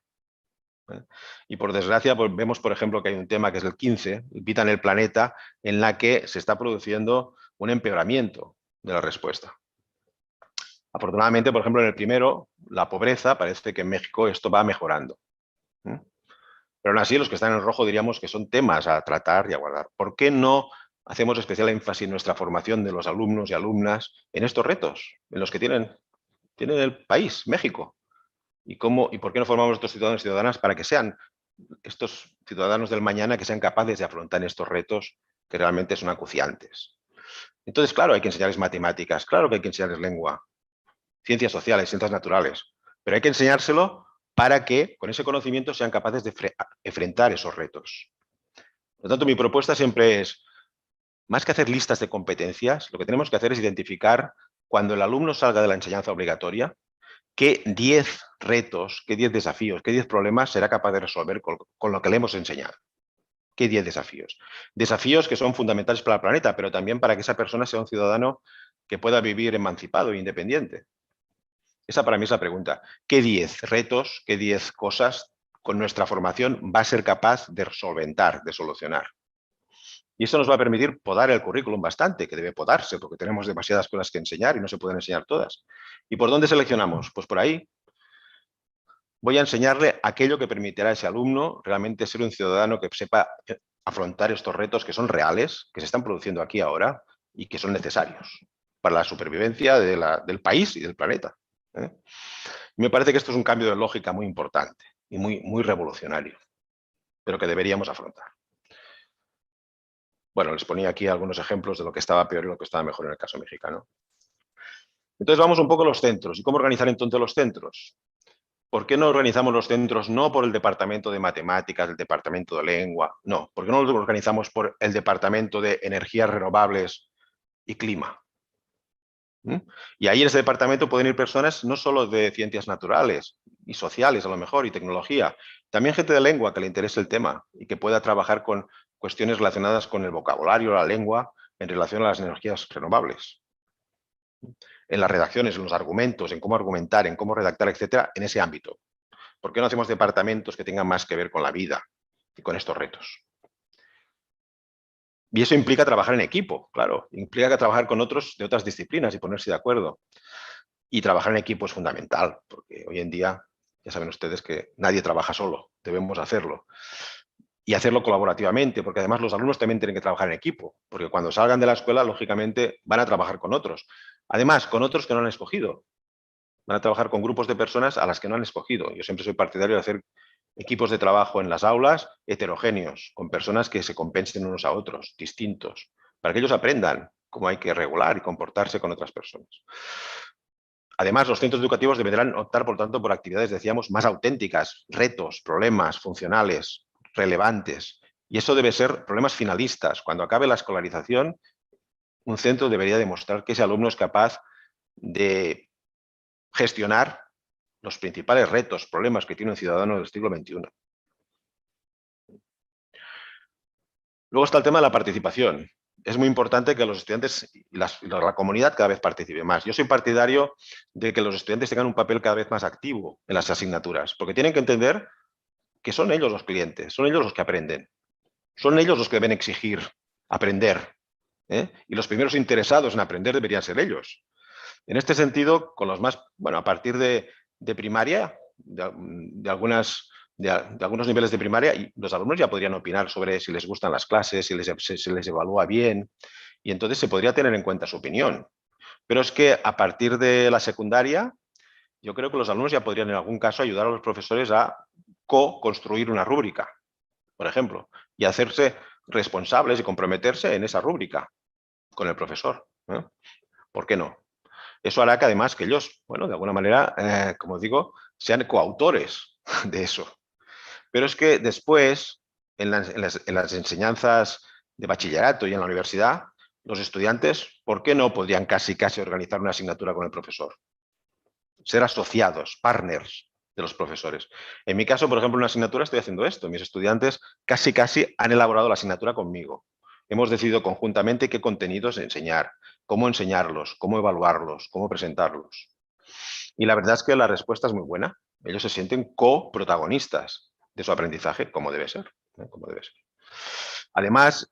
Y por desgracia, pues vemos, por ejemplo, que hay un tema que es el 15, Vida en el planeta, en la que se está produciendo un empeoramiento de la respuesta. Afortunadamente, por ejemplo, en el primero, la pobreza, parece que en México esto va mejorando. Pero aún así, los que están en rojo diríamos que son temas a tratar y a guardar. ¿Por qué no hacemos especial énfasis en nuestra formación de los alumnos y alumnas en estos retos, en los que tienen el país, México? ¿Y por qué no formamos estos ciudadanos y ciudadanas para que sean estos ciudadanos del mañana que sean capaces de afrontar estos retos que realmente son acuciantes? Entonces, claro, hay que enseñarles matemáticas, claro que hay que enseñarles lengua, ciencias sociales, ciencias naturales, pero hay que enseñárselo para que con ese conocimiento sean capaces de enfrentar esos retos. Por lo tanto, mi propuesta siempre es, más que hacer listas de competencias, lo que tenemos que hacer es identificar, cuando el alumno salga de la enseñanza obligatoria, qué 10 retos, qué 10 desafíos, qué 10 problemas será capaz de resolver con lo que le hemos enseñado. ¿Qué 10 desafíos? Desafíos que son fundamentales para el planeta, pero también para que esa persona sea un ciudadano que pueda vivir emancipado e independiente. Esa para mí es la pregunta. ¿Qué 10 retos, qué 10 cosas con nuestra formación va a ser capaz de solventar, de solucionar? Y eso nos va a permitir podar el currículum bastante, que debe podarse, porque tenemos demasiadas cosas que enseñar y no se pueden enseñar todas. ¿Y por dónde seleccionamos? Pues por ahí. Voy a enseñarle aquello que permitirá a ese alumno realmente ser un ciudadano que sepa afrontar estos retos que son reales, que se están produciendo aquí ahora y que son necesarios para la supervivencia del país y del planeta. Me parece que esto es un cambio de lógica muy importante y muy revolucionario, pero que deberíamos afrontar. Bueno, les ponía aquí algunos ejemplos de lo que estaba peor y lo que estaba mejor en el caso mexicano. Entonces vamos un poco a los centros. ¿Y cómo organizar entonces los centros? ¿Por qué no organizamos los centros no por el departamento de matemáticas, el departamento de lengua? No, ¿por qué no los organizamos por el departamento de energías renovables y clima? Y ahí en ese departamento pueden ir personas no solo de ciencias naturales y sociales a lo mejor y tecnología, también gente de lengua que le interese el tema y que pueda trabajar con cuestiones relacionadas con el vocabulario, la lengua, en relación a las energías renovables. En las redacciones, en los argumentos, en cómo argumentar, en cómo redactar, etcétera, en ese ámbito. ¿Por qué no hacemos departamentos que tengan más que ver con la vida y con estos retos? Y eso implica trabajar en equipo, claro. Implica trabajar con otros de otras disciplinas y ponerse de acuerdo. Y trabajar en equipo es fundamental, porque hoy en día, ya saben ustedes que nadie trabaja solo, debemos hacerlo. Y hacerlo colaborativamente, porque además los alumnos también tienen que trabajar en equipo, porque cuando salgan de la escuela, lógicamente, van a trabajar con otros. Además, con otros que no han escogido. Van a trabajar con grupos de personas a las que no han escogido. Yo siempre soy partidario de hacer equipos de trabajo en las aulas heterogéneos, con personas que se compensen unos a otros, distintos, para que ellos aprendan cómo hay que regular y comportarse con otras personas. Además, los centros educativos deberán optar, por tanto, por actividades, decíamos, más auténticas, retos, problemas funcionales, relevantes. Y eso debe ser problemas finalistas. Cuando acabe la escolarización, un centro debería demostrar que ese alumno es capaz de gestionar los principales retos, problemas que tiene un ciudadano del siglo XXI. Luego está el tema de la participación. Es muy importante que los estudiantes y la comunidad cada vez participe más. Yo soy partidario de que los estudiantes tengan un papel cada vez más activo en las asignaturas, porque tienen que entender que son ellos los clientes, son ellos los que aprenden, son ellos los que deben exigir aprender. Y los primeros interesados en aprender deberían ser ellos. En este sentido, con los más, bueno, a partir de primaria, de algunos niveles de primaria, y los alumnos ya podrían opinar sobre si les gustan las clases, si les evalúa bien, y entonces se podría tener en cuenta su opinión. Pero es que a partir de la secundaria, yo creo que los alumnos ya podrían en algún caso ayudar a los profesores a co-construir una rúbrica, por ejemplo, y hacerse responsables y comprometerse en esa rúbrica con el profesor. ¿Por qué no? Eso hará que además que ellos, bueno, de alguna manera, como digo, sean coautores de eso. Pero es que después, en las enseñanzas de bachillerato y en la universidad, los estudiantes, ¿por qué no podrían casi organizar una asignatura con el profesor? Ser asociados, partners de los profesores. En mi caso, por ejemplo, en una asignatura estoy haciendo esto. Mis estudiantes casi han elaborado la asignatura conmigo. Hemos decidido conjuntamente qué contenidos enseñar, cómo enseñarlos, cómo evaluarlos, cómo presentarlos. Y la verdad es que la respuesta es muy buena. Ellos se sienten coprotagonistas de su aprendizaje, como debe ser. Como debe ser. Además,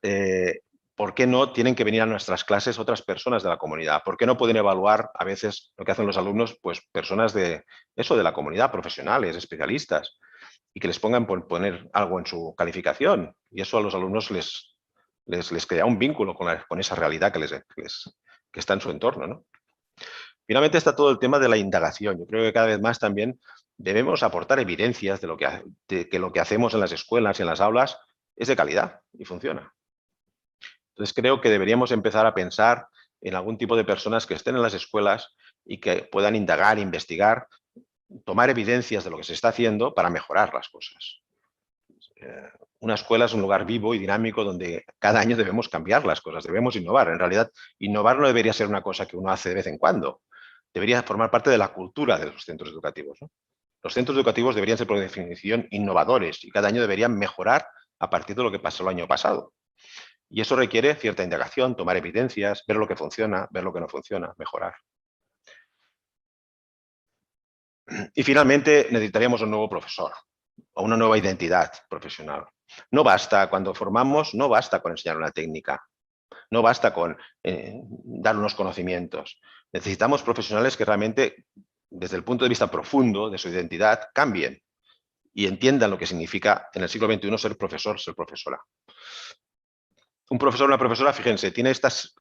¿por qué no tienen que venir a nuestras clases otras personas de la comunidad? ¿Por qué no pueden evaluar a veces lo que hacen los alumnos? Pues personas de la comunidad, profesionales, especialistas, y que les pongan por poner algo en su calificación. Y eso a los alumnos les crea un vínculo con esa realidad que está en su entorno, ¿no? Finalmente está todo el tema de la indagación. Yo creo que cada vez más también debemos aportar evidencias de que lo que hacemos en las escuelas y en las aulas es de calidad y funciona. Entonces creo que deberíamos empezar a pensar en algún tipo de personas que estén en las escuelas y que puedan indagar, investigar, tomar evidencias de lo que se está haciendo para mejorar las cosas. Una escuela es un lugar vivo y dinámico donde cada año debemos cambiar las cosas, debemos innovar. En realidad, innovar no debería ser una cosa que uno hace de vez en cuando. Debería formar parte de la cultura de los centros educativos, ¿no? Los centros educativos deberían ser, por definición, innovadores y cada año deberían mejorar a partir de lo que pasó el año pasado. Y eso requiere cierta indagación, tomar evidencias, ver lo que funciona, ver lo que no funciona, mejorar. Y finalmente necesitaríamos un nuevo profesor o una nueva identidad profesional. No basta, cuando formamos, no basta con enseñar una técnica, no basta con dar unos conocimientos. Necesitamos profesionales que realmente, desde el punto de vista profundo de su identidad, cambien y entiendan lo que significa en el siglo XXI ser profesor, ser profesora. Un profesor o una profesora, fíjense, tiene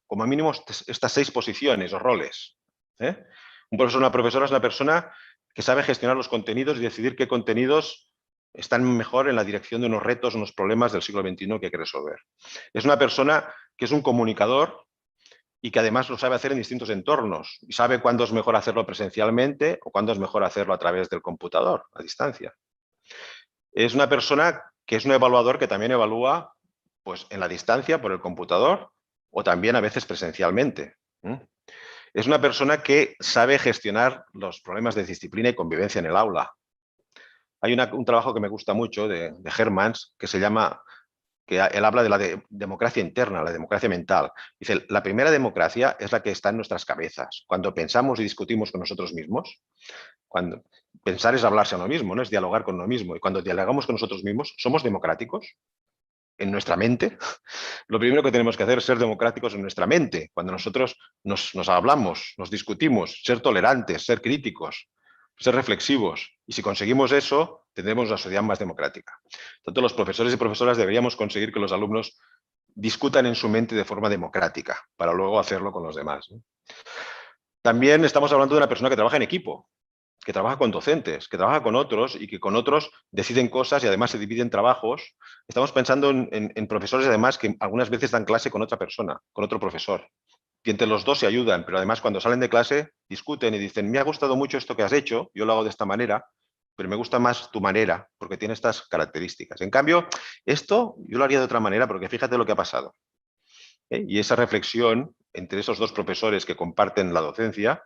como mínimo estas 6 posiciones o roles. Un profesor o una profesora es una persona que sabe gestionar los contenidos y decidir qué contenidos están mejor en la dirección de unos retos, unos problemas del siglo XXI que hay que resolver. Es una persona que es un comunicador y que además lo sabe hacer en distintos entornos y sabe cuándo es mejor hacerlo presencialmente o cuándo es mejor hacerlo a través del computador, a distancia. Es una persona que es un evaluador que también evalúa pues, en la distancia por el computador o también a veces presencialmente. Es una persona que sabe gestionar los problemas de disciplina y convivencia en el aula. Hay un trabajo que me gusta mucho de Hermans que se llama, que él habla de la democracia interna, la democracia mental. Dice, la primera democracia es la que está en nuestras cabezas. Cuando pensamos y discutimos con nosotros mismos, pensar es hablarse a uno mismo, ¿no? Es dialogar con uno mismo. Y cuando dialogamos con nosotros mismos, ¿somos democráticos en nuestra mente? Lo primero que tenemos que hacer es ser democráticos en nuestra mente. Cuando nosotros nos hablamos, nos discutimos, ser tolerantes, ser críticos, ser reflexivos. Y si conseguimos eso, tendremos una sociedad más democrática. Tanto los profesores y profesoras deberíamos conseguir que los alumnos discutan en su mente de forma democrática, para luego hacerlo con los demás, ¿no? También estamos hablando de una persona que trabaja en equipo, que trabaja con docentes, que trabaja con otros y que con otros deciden cosas y además se dividen trabajos. Estamos pensando en profesores además que algunas veces dan clase con otra persona, con otro profesor. Y entre los dos se ayudan, pero además cuando salen de clase discuten y dicen, me ha gustado mucho esto que has hecho, yo lo hago de esta manera, pero me gusta más tu manera porque tiene estas características. En cambio, esto yo lo haría de otra manera porque fíjate lo que ha pasado. Y esa reflexión entre esos dos profesores que comparten la docencia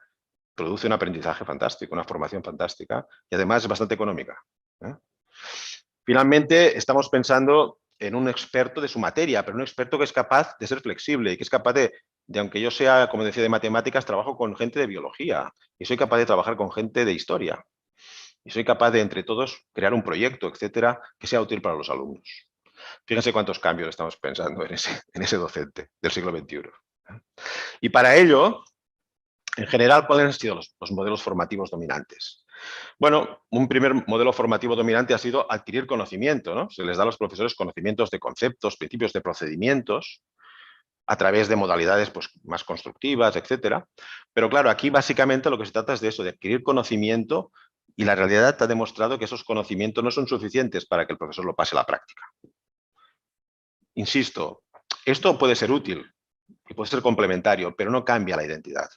produce un aprendizaje fantástico, una formación fantástica y además es bastante económica. Finalmente, estamos pensando en un experto de su materia, pero un experto que es capaz de ser flexible y que es capaz de aunque yo sea, como decía, de matemáticas, trabajo con gente de biología y soy capaz de trabajar con gente de historia y soy capaz de, entre todos, crear un proyecto, etcétera, que sea útil para los alumnos. Fíjense cuántos cambios estamos pensando en ese docente del siglo XXI. Y para ello, en general, ¿cuáles han sido los modelos formativos dominantes? Bueno, un primer modelo formativo dominante ha sido adquirir conocimiento, ¿no? Se les da a los profesores conocimientos de conceptos, principios de procedimientos, a través de modalidades pues, más constructivas, etcétera. Pero claro, aquí básicamente lo que se trata es de eso, de adquirir conocimiento y la realidad ha demostrado que esos conocimientos no son suficientes para que el profesor lo pase a la práctica. Insisto, esto puede ser útil y puede ser complementario, pero no cambia la identidad.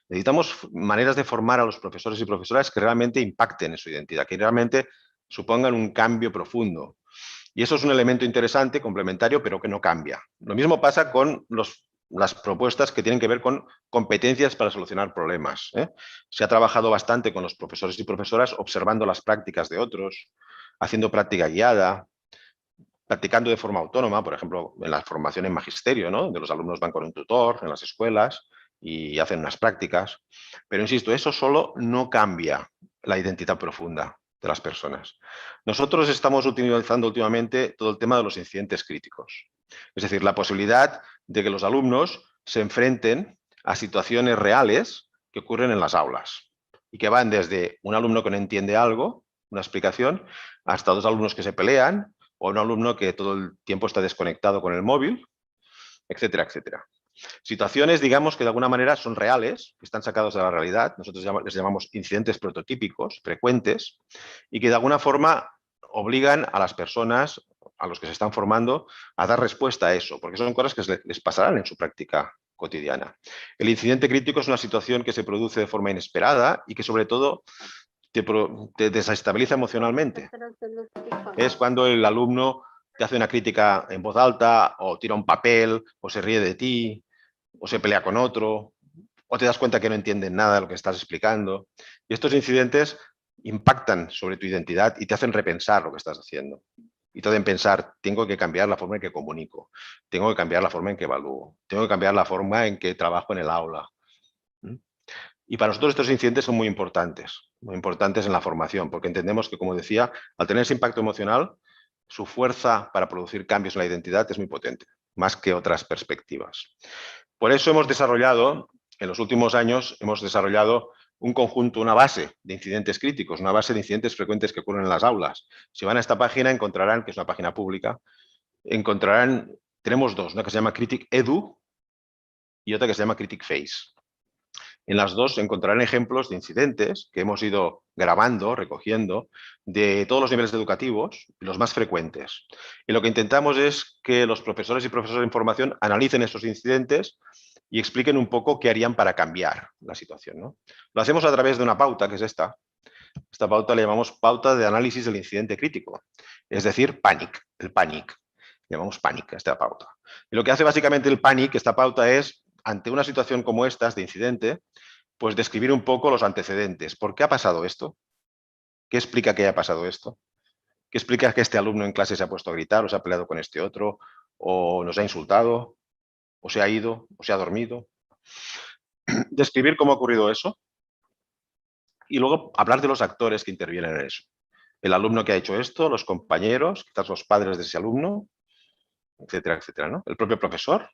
Necesitamos maneras de formar a los profesores y profesoras que realmente impacten en su identidad, que realmente supongan un cambio profundo. Y eso es un elemento interesante, complementario, pero que no cambia. Lo mismo pasa con las propuestas que tienen que ver con competencias para solucionar problemas. Se ha trabajado bastante con los profesores y profesoras observando las prácticas de otros, haciendo práctica guiada, practicando de forma autónoma, por ejemplo, en la formación en magisterio, ¿no? Donde los alumnos van con un tutor en las escuelas y hacen unas prácticas. Pero insisto, eso solo no cambia la identidad profunda de las personas. Nosotros estamos utilizando últimamente todo el tema de los incidentes críticos. Es decir, la posibilidad de que los alumnos se enfrenten a situaciones reales que ocurren en las aulas y que van desde un alumno que no entiende algo, una explicación, hasta dos alumnos que se pelean o un alumno que todo el tiempo está desconectado con el móvil, etcétera, etcétera. Situaciones, digamos, que de alguna manera son reales, que están sacados de la realidad, nosotros les llamamos incidentes prototípicos, frecuentes, y que de alguna forma obligan a las personas, a los que se están formando, a dar respuesta a eso, porque son cosas que les pasarán en su práctica cotidiana. El incidente crítico es una situación que se produce de forma inesperada y que sobre todo te desestabiliza emocionalmente. Es cuando el alumno te hace una crítica en voz alta o tira un papel o se ríe de ti o se pelea con otro o te das cuenta que no entienden nada de lo que estás explicando. Y estos incidentes impactan sobre tu identidad y te hacen repensar lo que estás haciendo. Y te hacen pensar, tengo que cambiar la forma en que comunico, tengo que cambiar la forma en que evalúo, tengo que cambiar la forma en que trabajo en el aula. Y para nosotros estos incidentes son muy importantes en la formación, porque entendemos que, como decía, al tener ese impacto emocional, su fuerza para producir cambios en la identidad es muy potente, más que otras perspectivas. Por eso hemos desarrollado, en los últimos años, un conjunto, una base de incidentes críticos, una base de incidentes frecuentes que ocurren en las aulas. Si van a esta página encontrarán, que es una página pública, tenemos dos, una que se llama Critic Edu y otra que se llama Critic Face. En las dos encontrarán ejemplos de incidentes que hemos ido grabando, recogiendo, de todos los niveles educativos, los más frecuentes. Y lo que intentamos es que los profesores y profesoras de información analicen estos incidentes y expliquen un poco qué harían para cambiar la situación, ¿no? Lo hacemos a través de una pauta, que es esta. Esta pauta le llamamos pauta de análisis del incidente crítico, es decir, PANIC, el PANIC. Le llamamos PANIC a esta pauta. Y lo que hace básicamente el PANIC, esta pauta, es, ante una situación como esta, de incidente, pues describir un poco los antecedentes. ¿Por qué ha pasado esto? ¿Qué explica que haya pasado esto? ¿Qué explica que este alumno en clase se ha puesto a gritar o se ha peleado con este otro o nos ha insultado o se ha ido o se ha dormido? Describir cómo ha ocurrido eso y luego hablar de los actores que intervienen en eso. El alumno que ha hecho esto, los compañeros, quizás los padres de ese alumno, etcétera, etcétera, ¿no? El propio profesor.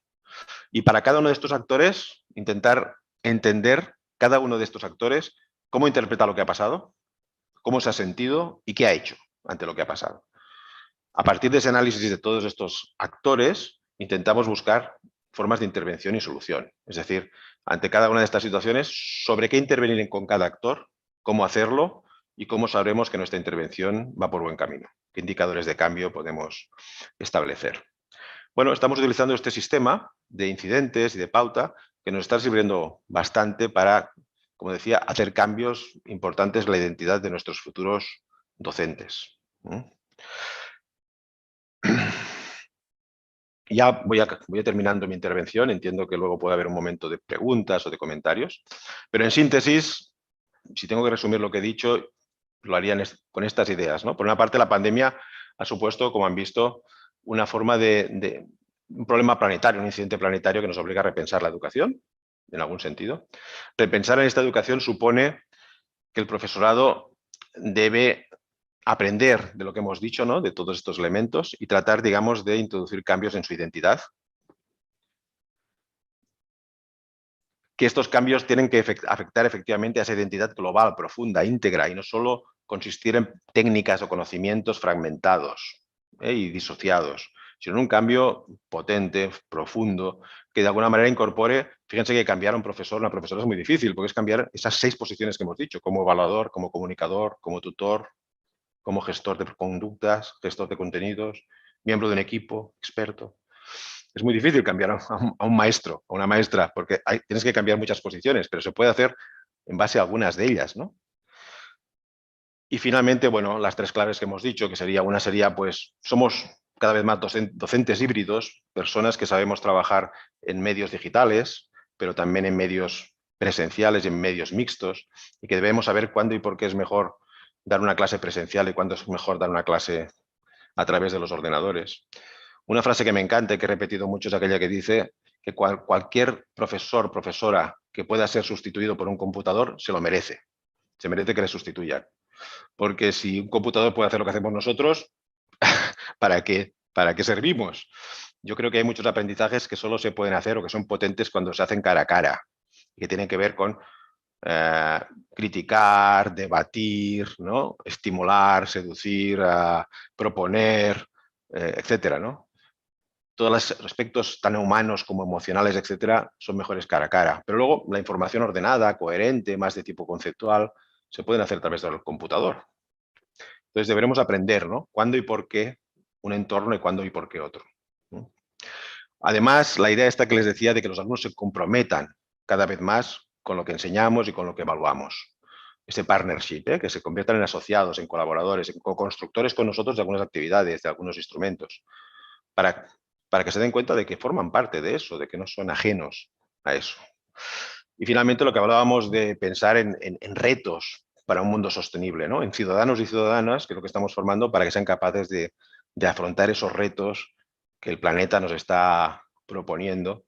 Y para cada uno de estos actores, intentar entender cada uno de estos actores cómo interpreta lo que ha pasado, cómo se ha sentido y qué ha hecho ante lo que ha pasado. A partir de ese análisis de todos estos actores, intentamos buscar formas de intervención y solución. Es decir, ante cada una de estas situaciones, sobre qué intervenir con cada actor, cómo hacerlo y cómo sabremos que nuestra intervención va por buen camino. ¿Qué indicadores de cambio podemos establecer? Bueno, estamos utilizando este sistema de incidentes y de pauta que nos está sirviendo bastante para, como decía, hacer cambios importantes en la identidad de nuestros futuros docentes. Ya voy terminando mi intervención, entiendo que luego puede haber un momento de preguntas o de comentarios, pero en síntesis, si tengo que resumir lo que he dicho, lo haría con estas ideas, ¿no? Por una parte, la pandemia ha supuesto, como han visto, una forma de un problema planetario, un incidente planetario que nos obliga a repensar la educación, en algún sentido. Repensar en esta educación supone que el profesorado debe aprender de lo que hemos dicho, ¿no? De todos estos elementos y tratar, digamos, de introducir cambios en su identidad. Que estos cambios tienen que afectar efectivamente a esa identidad global, profunda, íntegra, y no solo consistir en técnicas o conocimientos fragmentados y disociados, sino en un cambio potente, profundo, que de alguna manera incorpore, fíjense que cambiar a un profesor, una profesora es muy difícil, porque es cambiar esas 6 posiciones que hemos dicho, como evaluador, como comunicador, como tutor, como gestor de conductas, gestor de contenidos, miembro de un equipo, experto. Es muy difícil cambiar a un maestro, a una maestra, porque tienes que cambiar muchas posiciones, pero se puede hacer en base a algunas de ellas, ¿no? Y finalmente, bueno, las 3 claves que hemos dicho, que una sería, pues, somos cada vez más docentes híbridos, personas que sabemos trabajar en medios digitales, pero también en medios presenciales y en medios mixtos, y que debemos saber cuándo y por qué es mejor dar una clase presencial y cuándo es mejor dar una clase a través de los ordenadores. Una frase que me encanta y que he repetido mucho es aquella que dice que cualquier profesor, profesora que pueda ser sustituido por un computador se lo merece. Se merece que le sustituyan. Porque si un computador puede hacer lo que hacemos nosotros, ¿para qué servimos? Yo creo que hay muchos aprendizajes que solo se pueden hacer o que son potentes cuando se hacen cara a cara, que tienen que ver con criticar, debatir, ¿no? Estimular, seducir, proponer, etcétera, ¿no? Todos los aspectos tan humanos como emocionales, etcétera, son mejores cara a cara. Pero luego la información ordenada, coherente, más de tipo conceptual, se pueden hacer a través del computador. Entonces deberemos aprender, ¿no? Cuándo y por qué un entorno y cuándo y por qué otro, ¿no? Además, la idea esta que les decía de que los alumnos se comprometan cada vez más con lo que enseñamos y con lo que evaluamos. Ese partnership, que se conviertan en asociados, en colaboradores, en co-constructores con nosotros de algunas actividades, de algunos instrumentos, para que se den cuenta de que forman parte de eso, de que no son ajenos a eso. Y finalmente lo que hablábamos de pensar en retos para un mundo sostenible, ¿no? En ciudadanos y ciudadanas, que es lo que estamos formando para que sean capaces de afrontar esos retos que el planeta nos está proponiendo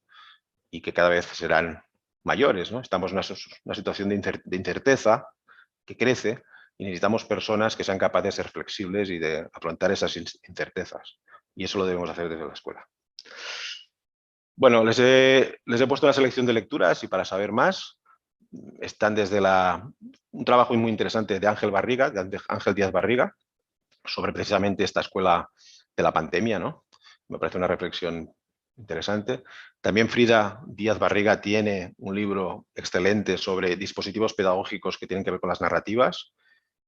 y que cada vez serán mayores, ¿no? Estamos en una situación de incerteza que crece y necesitamos personas que sean capaces de ser flexibles y de afrontar esas incertezas. Y eso lo debemos hacer desde la escuela. Bueno, les he puesto una selección de lecturas y para saber más están desde un trabajo muy interesante de Ángel Díaz Barriga, sobre precisamente esta escuela de la pandemia, ¿no? Me parece una reflexión interesante. También Frida Díaz Barriga tiene un libro excelente sobre dispositivos pedagógicos que tienen que ver con las narrativas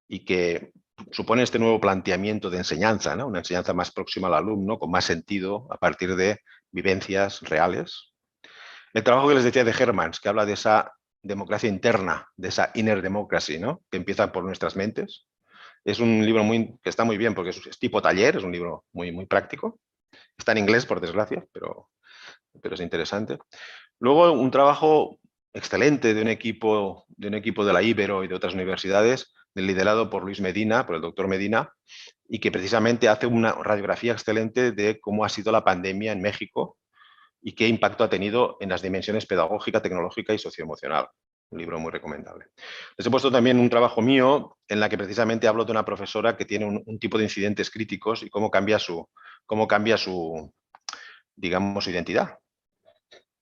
y que supone este nuevo planteamiento de enseñanza, ¿no? Una enseñanza más próxima al alumno, con más sentido, a partir de vivencias reales. El trabajo que les decía de Hermans, que habla de esa democracia interna, de esa inner democracy, ¿no? Que empieza por nuestras mentes. Es un libro que está muy bien porque es tipo taller, es un libro muy, muy práctico. Está en inglés, por desgracia, pero es interesante. Luego, un trabajo excelente de un equipo de la Ibero y de otras universidades, liderado por Luis Medina, por el doctor Medina, y que precisamente hace una radiografía excelente de cómo ha sido la pandemia en México y qué impacto ha tenido en las dimensiones pedagógica, tecnológica y socioemocional. Un libro muy recomendable. Les he puesto también un trabajo mío en la que precisamente hablo de una profesora que tiene un tipo de incidentes críticos y cómo cambia su digamos, su identidad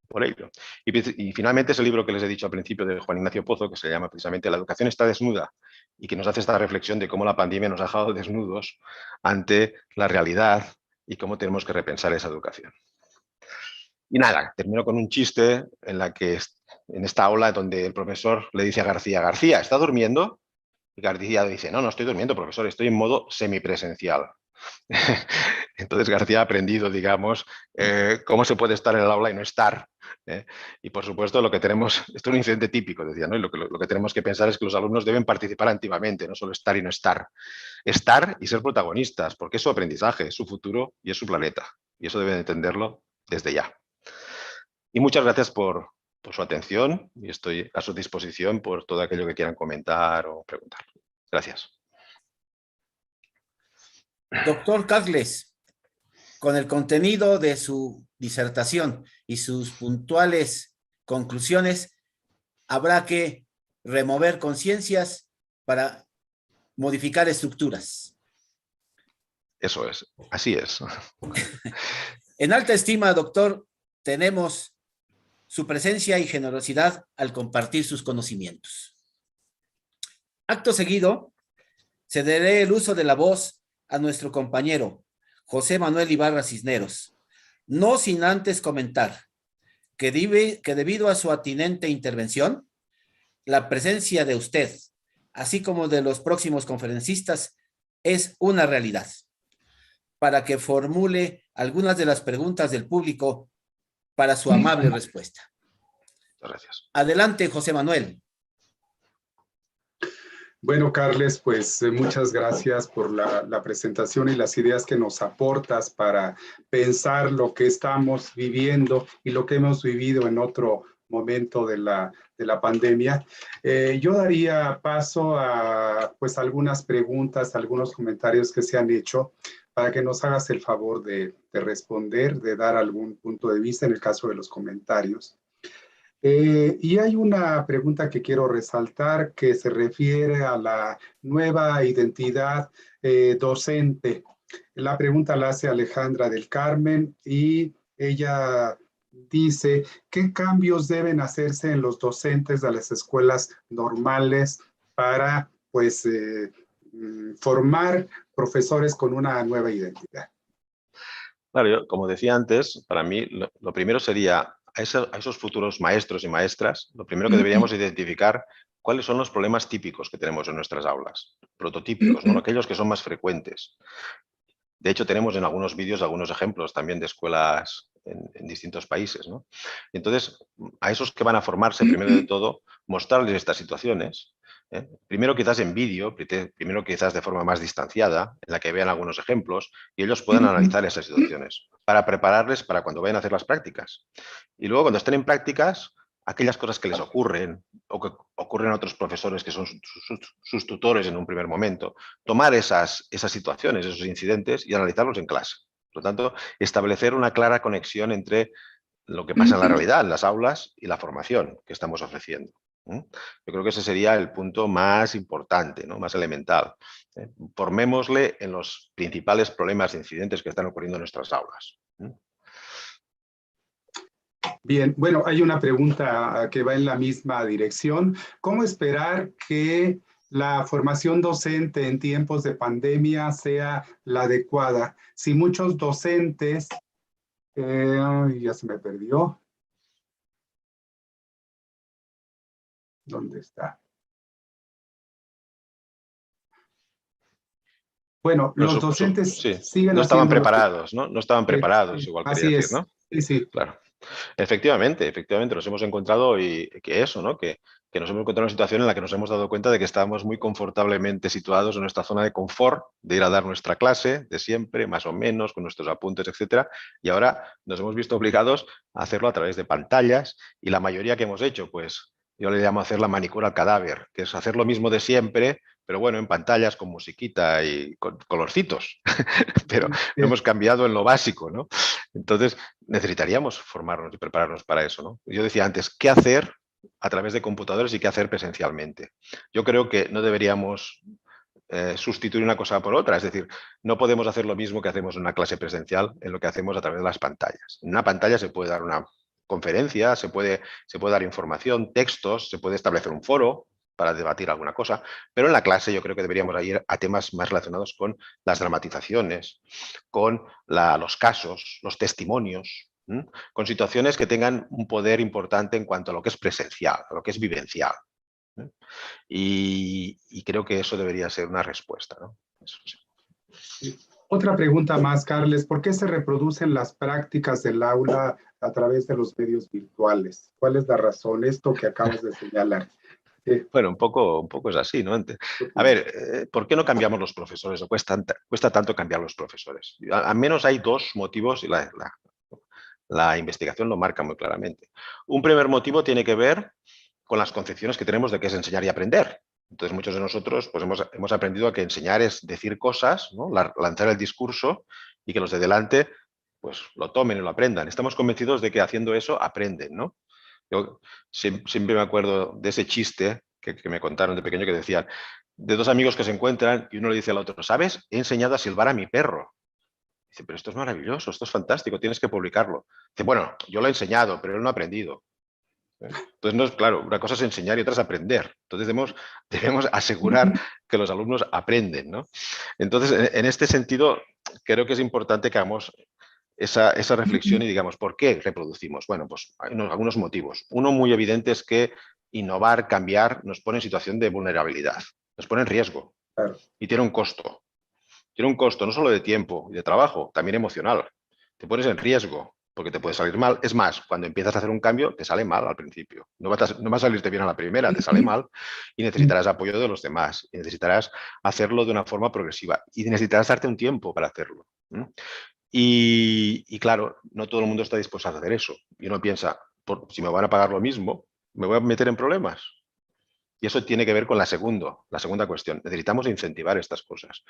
por ello. Y finalmente es el libro que les he dicho al principio de Juan Ignacio Pozo, que se llama precisamente La educación está desnuda y que nos hace esta reflexión de cómo la pandemia nos ha dejado desnudos ante la realidad y cómo tenemos que repensar esa educación. Y nada, termino con un chiste en esta aula donde el profesor le dice a García, García, ¿está durmiendo? Y García dice, no, no estoy durmiendo, profesor, estoy en modo semipresencial. Entonces García ha aprendido, digamos, cómo se puede estar en el aula y no estar. Y por supuesto lo que tenemos, esto es un incidente típico, decía, ¿no? Y lo que tenemos que pensar es que los alumnos deben participar activamente, no solo estar y no estar. Estar y ser protagonistas, porque es su aprendizaje, es su futuro y es su planeta. Y eso deben entenderlo desde ya. Y muchas gracias por su atención y estoy a su disposición por todo aquello que quieran comentar o preguntar. Gracias. Doctor Carles, con el contenido de su disertación y sus puntuales conclusiones, habrá que remover conciencias para modificar estructuras. Eso es, así es. En alta estima, doctor, tenemos su presencia y generosidad al compartir sus conocimientos. Acto seguido, cederé el uso de la voz a nuestro compañero José Manuel Ibarra Cisneros, no sin antes comentar que debido a su atinente intervención, la presencia de usted, así como de los próximos conferencistas, es una realidad, para que formule algunas de las preguntas del público para su amable respuesta. Gracias. Adelante, José Manuel. Bueno, Carles, pues muchas gracias por la presentación y las ideas que nos aportas para pensar lo que estamos viviendo y lo que hemos vivido en otro momento de la pandemia. Yo daría paso a pues algunas preguntas, algunos comentarios que se han hecho para que nos hagas el favor de responder, de dar algún punto de vista en el caso de los comentarios. Y hay una pregunta que quiero resaltar que se refiere a la nueva identidad docente. La pregunta la hace Alejandra del Carmen y ella dice, ¿qué cambios deben hacerse en los docentes de las escuelas normales para, pues, formar profesores con una nueva identidad? Claro, yo, como decía antes, para mí lo primero sería a esos futuros maestros y maestras, lo primero que deberíamos identificar cuáles son los problemas típicos que tenemos en nuestras aulas, prototípicos, ¿no? Aquellos que son más frecuentes. De hecho, tenemos en algunos vídeos algunos ejemplos también de escuelas en distintos países, ¿no? Entonces, a esos que van a formarse, primero de todo, mostrarles estas situaciones. Primero quizás en vídeo, primero quizás de forma más distanciada, en la que vean algunos ejemplos y ellos puedan analizar esas situaciones para prepararles para cuando vayan a hacer las prácticas. Y luego, cuando estén en prácticas, aquellas cosas que les ocurren o que ocurren a otros profesores que son sus tutores en un primer momento, tomar esas situaciones, esos incidentes y analizarlos en clase. Por lo tanto, establecer una clara conexión entre lo que pasa en la realidad, en las aulas, y la formación que estamos ofreciendo. Yo creo que ese sería el punto más importante, ¿no? Más elemental. Formémosle en los principales problemas e incidentes que están ocurriendo en nuestras aulas. Bien, bueno, hay una pregunta que va en la misma dirección. ¿Cómo esperar que la formación docente en tiempos de pandemia sea la adecuada? Si muchos docentes... ya se me perdió. ¿Dónde está? Bueno, los docentes sí, siguen no estaban haciendo preparados, ¿no? No estaban preparados, igual quería decir, ¿no? Sí, sí. Claro. Efectivamente, nos hemos encontrado y que eso, ¿no? Que nos hemos encontrado en una situación en la que nos hemos dado cuenta de que estábamos muy confortablemente situados en nuestra zona de confort, de ir a dar nuestra clase de siempre, más o menos, con nuestros apuntes, etcétera, y ahora nos hemos visto obligados a hacerlo a través de pantallas y la mayoría que hemos hecho, pues yo le llamo hacer la manicura al cadáver, que es hacer lo mismo de siempre, pero bueno, en pantallas con musiquita y con colorcitos, pero hemos cambiado en lo básico, ¿no? Entonces, necesitaríamos formarnos y prepararnos para eso, ¿no? Yo decía antes, ¿qué hacer a través de computadores y qué hacer presencialmente? Yo creo que no deberíamos sustituir una cosa por otra, es decir, no podemos hacer lo mismo que hacemos en una clase presencial en lo que hacemos a través de las pantallas. En una pantalla se puede dar una conferencia, se puede dar información, textos, se puede establecer un foro para debatir alguna cosa, pero en la clase yo creo que deberíamos ir a temas más relacionados con las dramatizaciones, con los casos, los testimonios, con situaciones que tengan un poder importante en cuanto a lo que es presencial, a lo que es vivencial. Y creo que eso debería ser una respuesta, ¿no? Eso sí. Otra pregunta más, Carles. ¿Por qué se reproducen las prácticas del aula a través de los medios virtuales? ¿Cuál es la razón? Esto que acabas de señalar. Bueno, un poco es así, ¿no? A ver, ¿por qué no cambiamos los profesores? ¿O cuesta tanto cambiar los profesores? Al menos hay dos motivos y la investigación lo marca muy claramente. Un primer motivo tiene que ver con las concepciones que tenemos de qué es enseñar y aprender. Entonces, muchos de nosotros pues, hemos aprendido a que enseñar es decir cosas, ¿no? Lanzar el discurso y que los de delante pues, lo tomen y lo aprendan. Estamos convencidos de que haciendo eso aprenden, ¿no? Yo siempre me acuerdo de ese chiste que me contaron de pequeño que decían, de dos amigos que se encuentran y uno le dice al otro, ¿sabes? He enseñado a silbar a mi perro. Dice, pero esto es maravilloso, esto es fantástico, tienes que publicarlo. Dice, bueno, yo lo he enseñado, pero él no ha aprendido. Entonces, no es claro, una cosa es enseñar y otra es aprender. Entonces, debemos asegurar que los alumnos aprenden, ¿no? Entonces, en este sentido, creo que es importante que hagamos esa reflexión y digamos, ¿por qué reproducimos? Bueno, pues hay algunos motivos. Uno muy evidente es que innovar, cambiar, nos pone en situación de vulnerabilidad, nos pone en riesgo y tiene un costo. Tiene un costo no solo de tiempo y de trabajo, también emocional. Te pones en riesgo porque te puede salir mal. Es más, cuando empiezas a hacer un cambio, te sale mal al principio. No va a salirte bien a la primera, te sale mal y necesitarás apoyo de los demás y necesitarás hacerlo de una forma progresiva y necesitarás darte un tiempo para hacerlo. Y claro, no todo el mundo está dispuesto a hacer eso. Y uno piensa, si me van a pagar lo mismo, me voy a meter en problemas. Y eso tiene que ver con la segunda cuestión. Necesitamos incentivar estas cosas.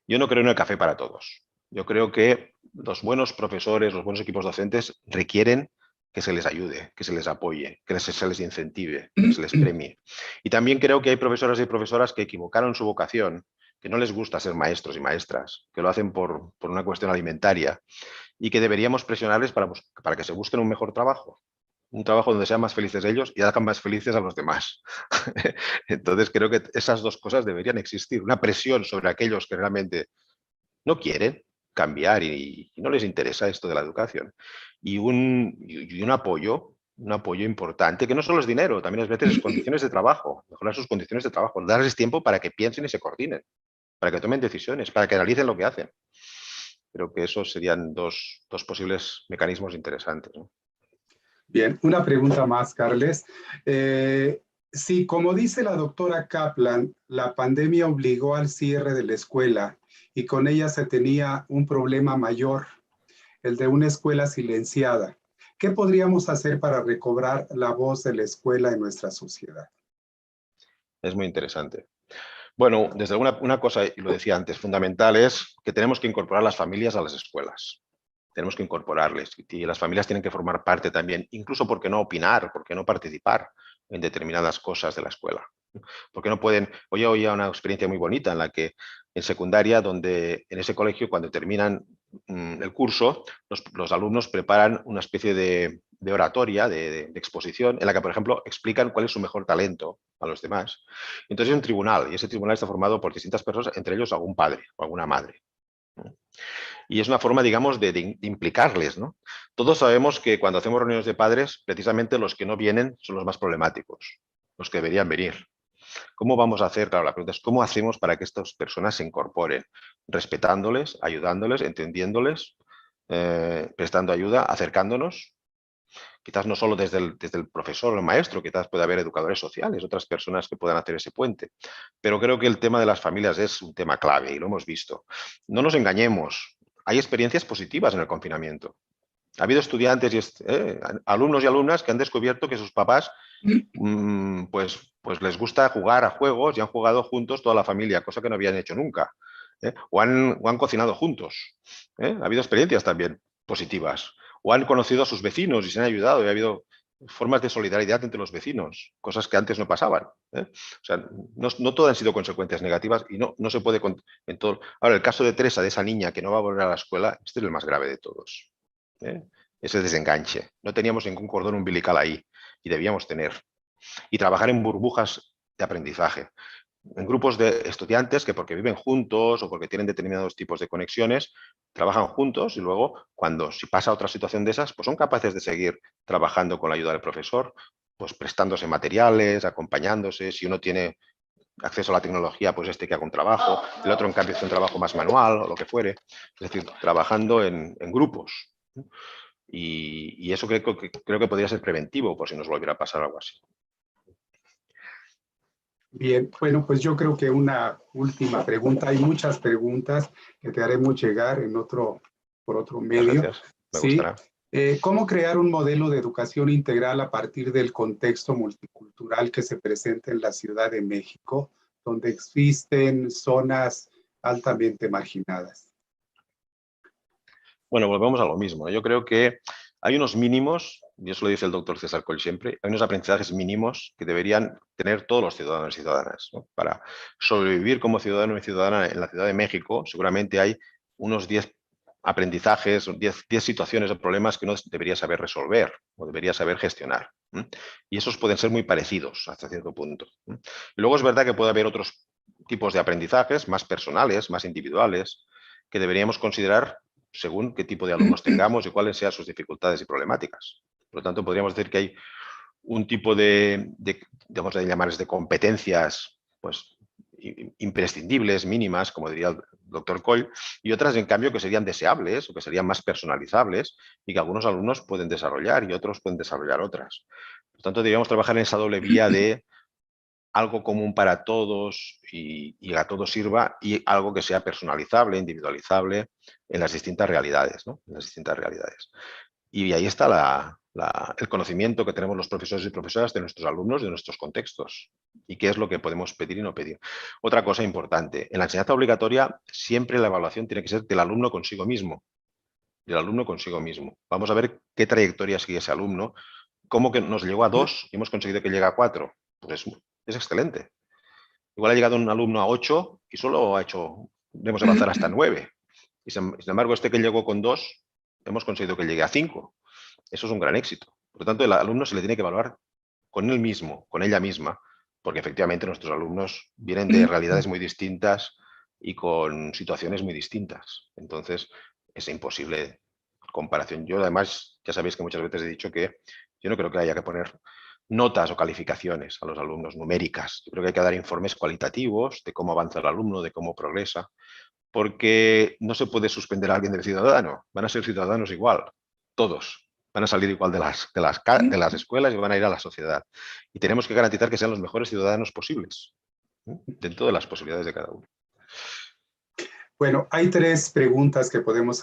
Yo no creo en el café para todos. Yo creo que los buenos profesores, los buenos equipos docentes requieren que se les ayude, que se les apoye, que se les incentive, que se les premie. Y también creo que hay profesores y profesoras que equivocaron su vocación, que no les gusta ser maestros y maestras, que lo hacen por una cuestión alimentaria y que deberíamos presionarles para que se busquen un mejor trabajo. Un trabajo donde sean más felices ellos y hagan más felices a los demás. Entonces creo que esas dos cosas deberían existir. Una presión sobre aquellos que realmente no quieren cambiar y no les interesa esto de la educación. Y un apoyo importante, que no solo es dinero, también es veces condiciones de trabajo, mejorar sus condiciones de trabajo, darles tiempo para que piensen y se coordinen, para que tomen decisiones, para que analicen lo que hacen. Creo que esos serían dos posibles mecanismos interesantes, ¿no? Bien, una pregunta más, Carles. Sí, como dice la doctora Kaplan, la pandemia obligó al cierre de la escuela y con ella se tenía un problema mayor, el de una escuela silenciada. ¿Qué podríamos hacer para recobrar la voz de la escuela en nuestra sociedad? Es muy interesante. Bueno, desde una cosa, y lo decía antes, fundamental es que tenemos que incorporar las familias a las escuelas. Tenemos que incorporarles y las familias tienen que formar parte también, incluso por qué no opinar, por qué no participar en determinadas cosas de la escuela. Porque no pueden, hoy oía una experiencia muy bonita en la que en secundaria, donde en ese colegio cuando terminan el curso, los alumnos preparan una especie de oratoria, de exposición, en la que, por ejemplo, explican cuál es su mejor talento a los demás. Entonces es un tribunal y ese tribunal está formado por distintas personas, entre ellos algún padre o alguna madre. Y es una forma, digamos, de implicarles, ¿no? Todos sabemos que cuando hacemos reuniones de padres, precisamente los que no vienen son los más problemáticos, los que deberían venir. ¿Cómo vamos a hacer? Claro, la pregunta es ¿cómo hacemos para que estas personas se incorporen? Respetándoles, ayudándoles, entendiéndoles, prestando ayuda, acercándonos. Quizás no solo desde el profesor o el maestro, quizás puede haber educadores sociales, otras personas que puedan hacer ese puente. Pero creo que el tema de las familias es un tema clave y lo hemos visto. No nos engañemos, hay experiencias positivas en el confinamiento. Ha habido estudiantes y alumnos y alumnas que han descubierto que sus papás pues les gusta jugar a juegos y han jugado juntos toda la familia, cosa que no habían hecho nunca. O han cocinado juntos. Ha habido experiencias también positivas. O han conocido a sus vecinos y se han ayudado y ha habido formas de solidaridad entre los vecinos, cosas que antes no pasaban. O sea, no todas han sido consecuencias negativas y no se puede en todo. Ahora, el caso de Teresa, de esa niña que no va a volver a la escuela, este es el más grave de todos. Ese desenganche. No teníamos ningún cordón umbilical ahí y debíamos tener. Y trabajar en burbujas de aprendizaje. En grupos de estudiantes que porque viven juntos o porque tienen determinados tipos de conexiones, trabajan juntos y luego, si pasa otra situación de esas, pues son capaces de seguir trabajando con la ayuda del profesor, pues prestándose materiales, acompañándose. Si uno tiene acceso a la tecnología, pues que haga un trabajo, el otro en cambio hace un trabajo más manual o lo que fuere. Es decir, trabajando en grupos. Y eso creo que podría ser preventivo por si nos volviera a pasar algo así. Bien, bueno, pues yo creo que una última pregunta. Hay muchas preguntas que te haremos llegar por otro medio. Gracias, me gustará. ¿Cómo crear un modelo de educación integral a partir del contexto multicultural que se presenta en la Ciudad de México, donde existen zonas altamente marginadas? Bueno, volvemos a lo mismo. Yo creo que hay unos mínimos, y eso lo dice el doctor César Coll siempre, hay unos aprendizajes mínimos que deberían tener todos los ciudadanos y ciudadanas, ¿no? Para sobrevivir como ciudadano y ciudadana en la Ciudad de México, seguramente hay unos 10 aprendizajes, 10 situaciones o problemas que uno debería saber resolver o debería saber gestionar. Y esos pueden ser muy parecidos hasta cierto punto. Y luego es verdad que puede haber otros tipos de aprendizajes más personales, más individuales, que deberíamos considerar según qué tipo de alumnos tengamos y cuáles sean sus dificultades y problemáticas. Por lo tanto, podríamos decir que hay un tipo vamos a llamarles de competencias pues, imprescindibles, mínimas, como diría el doctor Coll, y otras, en cambio, que serían deseables o que serían más personalizables y que algunos alumnos pueden desarrollar y otros pueden desarrollar otras. Por lo tanto, deberíamos trabajar en esa doble vía de algo común para todos y a todos sirva y algo que sea personalizable, individualizable en las distintas realidades, ¿no? En las distintas realidades. Y ahí está el conocimiento que tenemos los profesores y profesoras de nuestros alumnos, de nuestros contextos, y qué es lo que podemos pedir y no pedir. Otra cosa importante, en la enseñanza obligatoria siempre la evaluación tiene que ser del alumno consigo mismo. Del alumno consigo mismo. Vamos a ver qué trayectoria sigue ese alumno, cómo que nos llegó a 2 y hemos conseguido que llegue a 4. Pues es excelente. Igual ha llegado un alumno a 8 y solo debemos avanzar hasta 9. Y sin embargo, este que llegó con 2, hemos conseguido que llegue a 5. Eso es un gran éxito. Por lo tanto, el alumno se le tiene que evaluar con él mismo, con ella misma, porque efectivamente nuestros alumnos vienen de realidades muy distintas y con situaciones muy distintas. Entonces, es imposible comparación. Yo además, ya sabéis que muchas veces he dicho que yo no creo que haya que poner notas o calificaciones a los alumnos numéricas. Yo creo que hay que dar informes cualitativos de cómo avanza el alumno, de cómo progresa, porque no se puede suspender a alguien del ciudadano. Van a ser ciudadanos igual, todos. Van a salir igual de las escuelas y van a ir a la sociedad. Y tenemos que garantizar que sean los mejores ciudadanos posibles, dentro de las posibilidades de cada uno. Bueno, hay 3 preguntas que podemos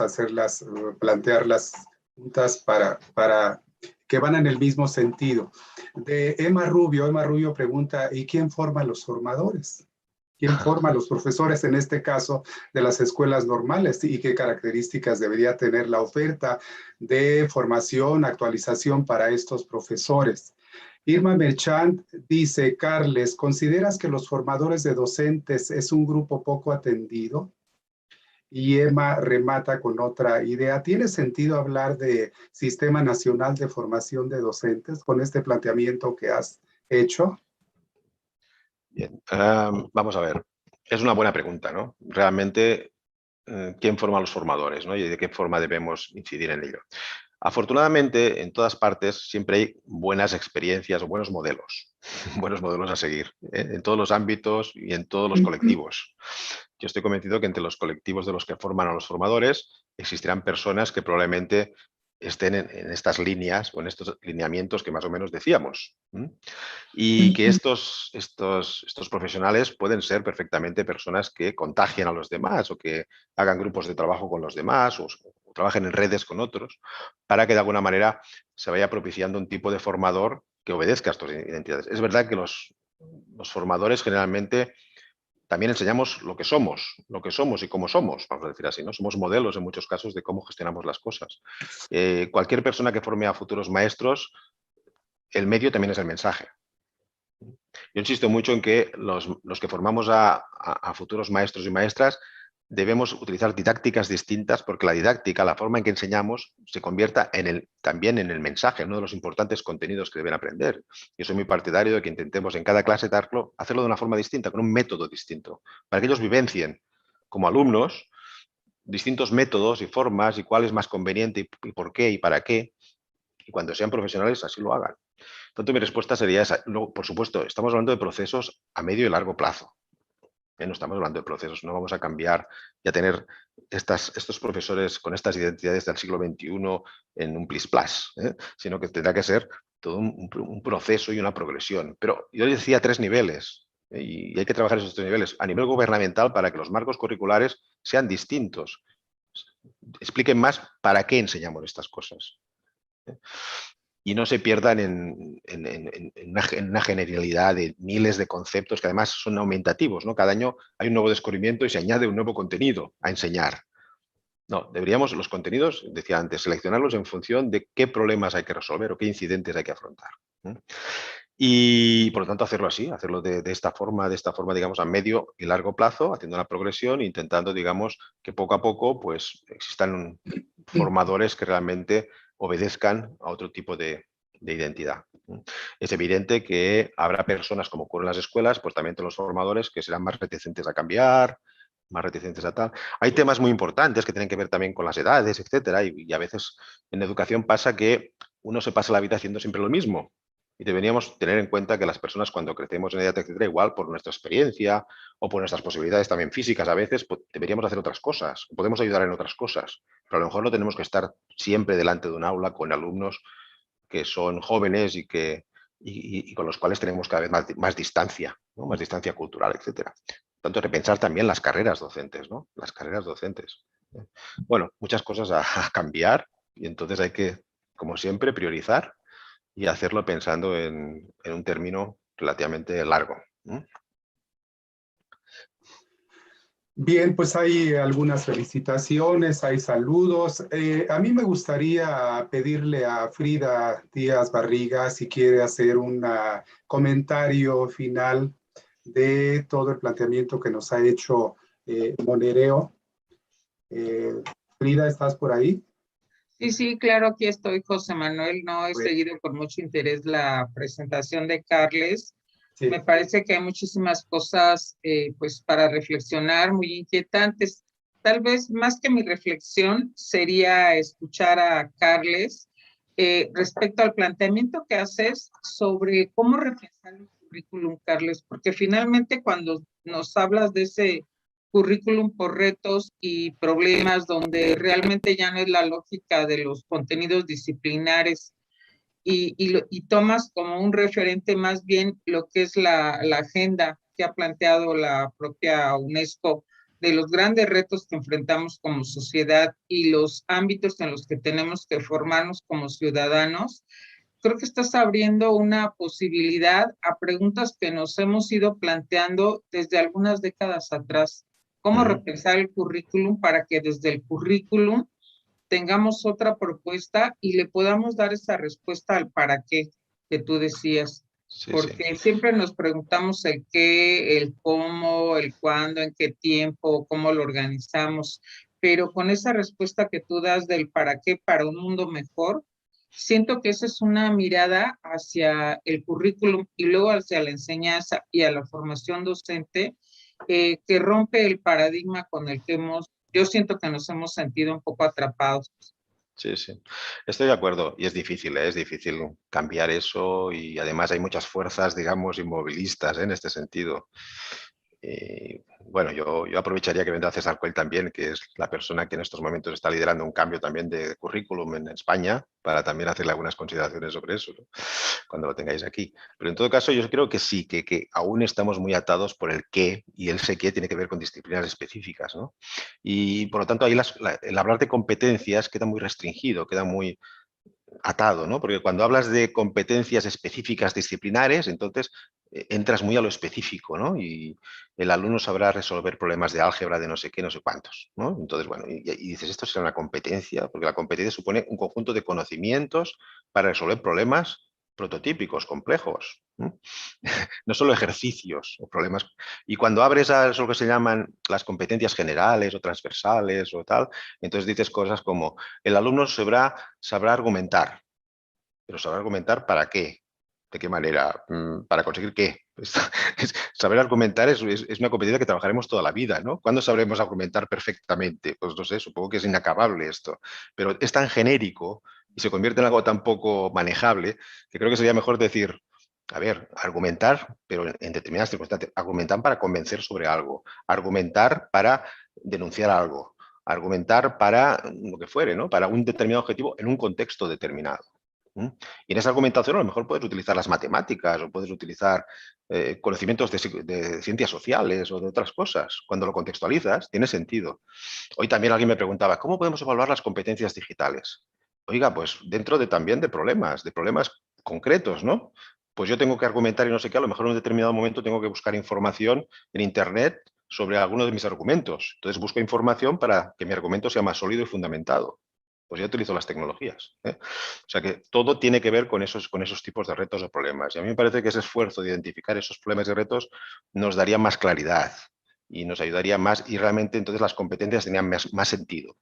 plantear las preguntas para que van en el mismo sentido. De Emma Rubio pregunta, ¿y quién forma a los formadores? ¿Quién forma a los profesores, en este caso, de las escuelas normales? ¿Y qué características debería tener la oferta de formación, actualización para estos profesores? Irma Merchant dice, Carles, ¿consideras que los formadores de docentes es un grupo poco atendido? Y Emma remata con otra idea. ¿Tiene sentido hablar de Sistema Nacional de Formación de Docentes con este planteamiento que has hecho? Bien, vamos a ver. Es una buena pregunta, ¿no? Realmente, ¿quién forma a los formadores, ¿no? Y de qué forma debemos incidir en ello. Afortunadamente, en todas partes siempre hay buenas experiencias o buenos modelos a seguir, en todos los ámbitos y en todos los colectivos. Yo estoy convencido que entre los colectivos de los que forman a los formadores existirán personas que probablemente estén en estas líneas o en estos lineamientos que más o menos decíamos. Y que estos profesionales pueden ser perfectamente personas que contagien a los demás o que hagan grupos de trabajo con los demás o trabajen en redes con otros para que de alguna manera se vaya propiciando un tipo de formador que obedezca a estas identidades. Es verdad que los formadores generalmente también enseñamos lo que somos y cómo somos, vamos a decir así, ¿no? Somos modelos en muchos casos de cómo gestionamos las cosas. Cualquier persona que forme a futuros maestros, el medio también es el mensaje. Yo insisto mucho en que los que formamos a futuros maestros y maestras debemos utilizar didácticas distintas porque la didáctica, la forma en que enseñamos, se convierta también en el mensaje, en uno de los importantes contenidos que deben aprender. Yo soy muy partidario de que intentemos en cada clase hacerlo de una forma distinta, con un método distinto, para que ellos vivencien como alumnos distintos métodos y formas y cuál es más conveniente y por qué y para qué, y cuando sean profesionales así lo hagan. Tanto mi respuesta sería esa. Luego, por supuesto, estamos hablando de procesos a medio y largo plazo. No estamos hablando de procesos, no vamos a cambiar y a tener estos profesores con estas identidades del siglo XXI en un plis-plas, sino que tendrá que ser todo un proceso y una progresión. Pero yo decía 3 niveles, y hay que trabajar esos 3 niveles. A nivel gubernamental, para que los marcos curriculares sean distintos, expliquen más para qué enseñamos estas cosas. Y no se pierdan en una generalidad de miles de conceptos que además son aumentativos, ¿no? Cada año hay un nuevo descubrimiento y se añade un nuevo contenido a enseñar. No, deberíamos los contenidos, decía antes, seleccionarlos en función de qué problemas hay que resolver o qué incidentes hay que afrontar. Y por lo tanto hacerlo así, hacerlo de esta forma, digamos, a medio y largo plazo, haciendo una progresión, intentando, digamos, que poco a poco pues existan formadores que realmente obedezcan a otro tipo de identidad. Es evidente que habrá personas, como ocurre en las escuelas, pues también entre los formadores que serán más reticentes a cambiar, más reticentes a tal. Hay temas muy importantes que tienen que ver también con las edades, etcétera, y a veces en educación pasa que uno se pasa la vida haciendo siempre lo mismo. Y deberíamos tener en cuenta que las personas cuando crecemos en edad, etcétera, igual por nuestra experiencia o por nuestras posibilidades también físicas a veces, pues, deberíamos hacer otras cosas, podemos ayudar en otras cosas, pero a lo mejor no tenemos que estar siempre delante de un aula con alumnos que son jóvenes y con los cuales tenemos cada vez más distancia, ¿no? Más distancia cultural, etcétera. Por tanto, repensar también las carreras docentes, ¿no? Las carreras docentes. Bueno, muchas cosas a cambiar y entonces hay que como siempre, priorizar y hacerlo pensando en un término relativamente largo. Bien, pues hay algunas felicitaciones, hay saludos. A mí me gustaría pedirle a Frida Díaz Barriga si quiere hacer un comentario final de todo el planteamiento que nos ha hecho Monereo. Frida, ¿estás por ahí? Sí, sí, claro, aquí estoy, José Manuel. No he Bueno. seguido con mucho interés la presentación de Carles. Sí. Me parece que hay muchísimas cosas pues para reflexionar, muy inquietantes. Tal vez más que mi reflexión sería escuchar a Carles respecto al planteamiento que haces sobre cómo repensar el currículum, Carles, porque finalmente cuando nos hablas de ese currículum por retos y problemas donde realmente ya no es la lógica de los contenidos disciplinares y tomas como un referente más bien lo que es la agenda que ha planteado la propia UNESCO de los grandes retos que enfrentamos como sociedad y los ámbitos en los que tenemos que formarnos como ciudadanos. Creo que estás abriendo una posibilidad a preguntas que nos hemos ido planteando desde algunas décadas atrás. ¿Cómo repensar el currículum para que desde el currículum tengamos otra propuesta y le podamos dar esa respuesta al para qué que tú decías? Sí, Porque sí. siempre nos preguntamos el qué, el cómo, el cuándo, en qué tiempo, cómo lo organizamos, pero con esa respuesta que tú das del para qué para un mundo mejor, siento que esa es una mirada hacia el currículum y luego hacia la enseñanza y a la formación docente que rompe el paradigma con el que yo siento que nos hemos sentido un poco atrapados. Sí, sí. Estoy de acuerdo y es difícil cambiar eso y además hay muchas fuerzas, digamos, inmovilistas en este sentido. Bueno, yo aprovecharía que vendrá César Coll también, que es la persona que en estos momentos está liderando un cambio también de currículum en España, para también hacerle algunas consideraciones sobre eso, ¿no? Cuando lo tengáis aquí. Pero en todo caso, yo creo que sí, que aún estamos muy atados por el qué, y el sé qué tiene que ver con disciplinas específicas, ¿no? Y por lo tanto, ahí el hablar de competencias queda muy restringido, queda muy atado, ¿no? Porque cuando hablas de competencias específicas disciplinares, entonces entras muy a lo específico, ¿no? Y el alumno sabrá resolver problemas de álgebra de no sé qué, no sé cuántos, ¿no? Entonces, bueno, y dices, esto será una competencia, porque la competencia supone un conjunto de conocimientos para resolver problemas prototípicos, complejos, ¿no? No solo ejercicios o problemas. Y cuando abres a eso que se llaman las competencias generales o transversales o tal, entonces dices cosas como el alumno sabrá argumentar, pero sabrá argumentar ¿para qué? ¿De qué manera? ¿Para conseguir qué? Saber argumentar es una competencia que trabajaremos toda la vida, ¿no? ¿Cuándo sabremos argumentar perfectamente? Pues no sé, supongo que es inacabable esto, pero es tan genérico y se convierte en algo tan poco manejable que creo que sería mejor decir, a ver, argumentar, pero en determinadas circunstancias, argumentar para convencer sobre algo, argumentar para denunciar algo, argumentar para lo que fuere, ¿no? Para un determinado objetivo en un contexto determinado. Y en esa argumentación a lo mejor puedes utilizar las matemáticas o puedes utilizar conocimientos de ciencias sociales o de otras cosas. Cuando lo contextualizas, tiene sentido. Hoy también alguien me preguntaba, ¿cómo podemos evaluar las competencias digitales? Oiga, pues dentro también de problemas concretos, ¿no? Pues yo tengo que argumentar y no sé qué, a lo mejor en un determinado momento tengo que buscar información en Internet sobre alguno de mis argumentos. Entonces busco información para que mi argumento sea más sólido y fundamentado. Pues ya utilizo las tecnologías, ¿eh? O sea que todo tiene que ver con esos tipos de retos o problemas. Y a mí me parece que ese esfuerzo de identificar esos problemas y retos nos daría más claridad y nos ayudaría más y realmente entonces las competencias tenían más sentido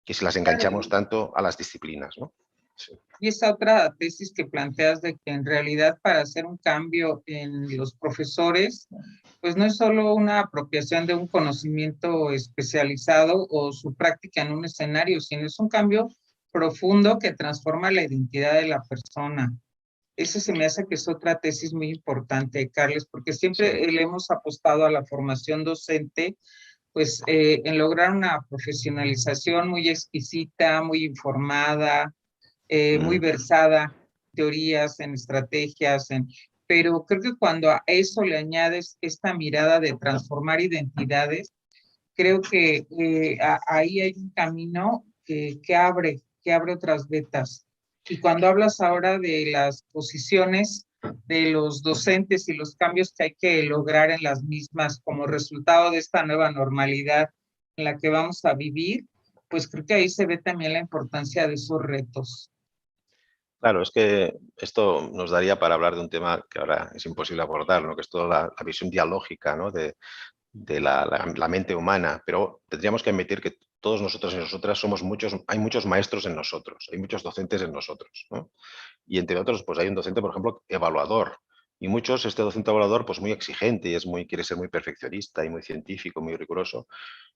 que si las enganchamos tanto a las disciplinas, ¿no? Sí. Y esa otra tesis que planteas de que en realidad para hacer un cambio en los profesores, pues no es solo una apropiación de un conocimiento especializado o su práctica en un escenario, sino es un cambio profundo que transforma la identidad de la persona. Eso se me hace que es otra tesis muy importante, Carles, porque siempre le hemos apostado a la formación docente, pues en lograr una profesionalización muy exquisita, muy informada, muy versada, teorías, en estrategias, pero creo que cuando a eso le añades esta mirada de transformar identidades, creo que ahí hay un camino que que abre otras vetas. Y cuando hablas ahora de las posiciones de los docentes y los cambios que hay que lograr en las mismas como resultado de esta nueva normalidad en la que vamos a vivir, pues creo que ahí se ve también la importancia de esos retos. Claro, es que esto nos daría para hablar de un tema que ahora es imposible abordar, ¿no? Que es toda la visión dialógica, ¿no? de la mente humana, pero tendríamos que admitir que todos nosotros y nosotras somos muchos, hay muchos maestros en nosotros, hay muchos docentes en nosotros, ¿no? Y entre otros, pues hay un docente, por ejemplo, evaluador. Y muchos, este docente evaluador, pues muy exigente y quiere ser muy perfeccionista y muy científico, muy riguroso.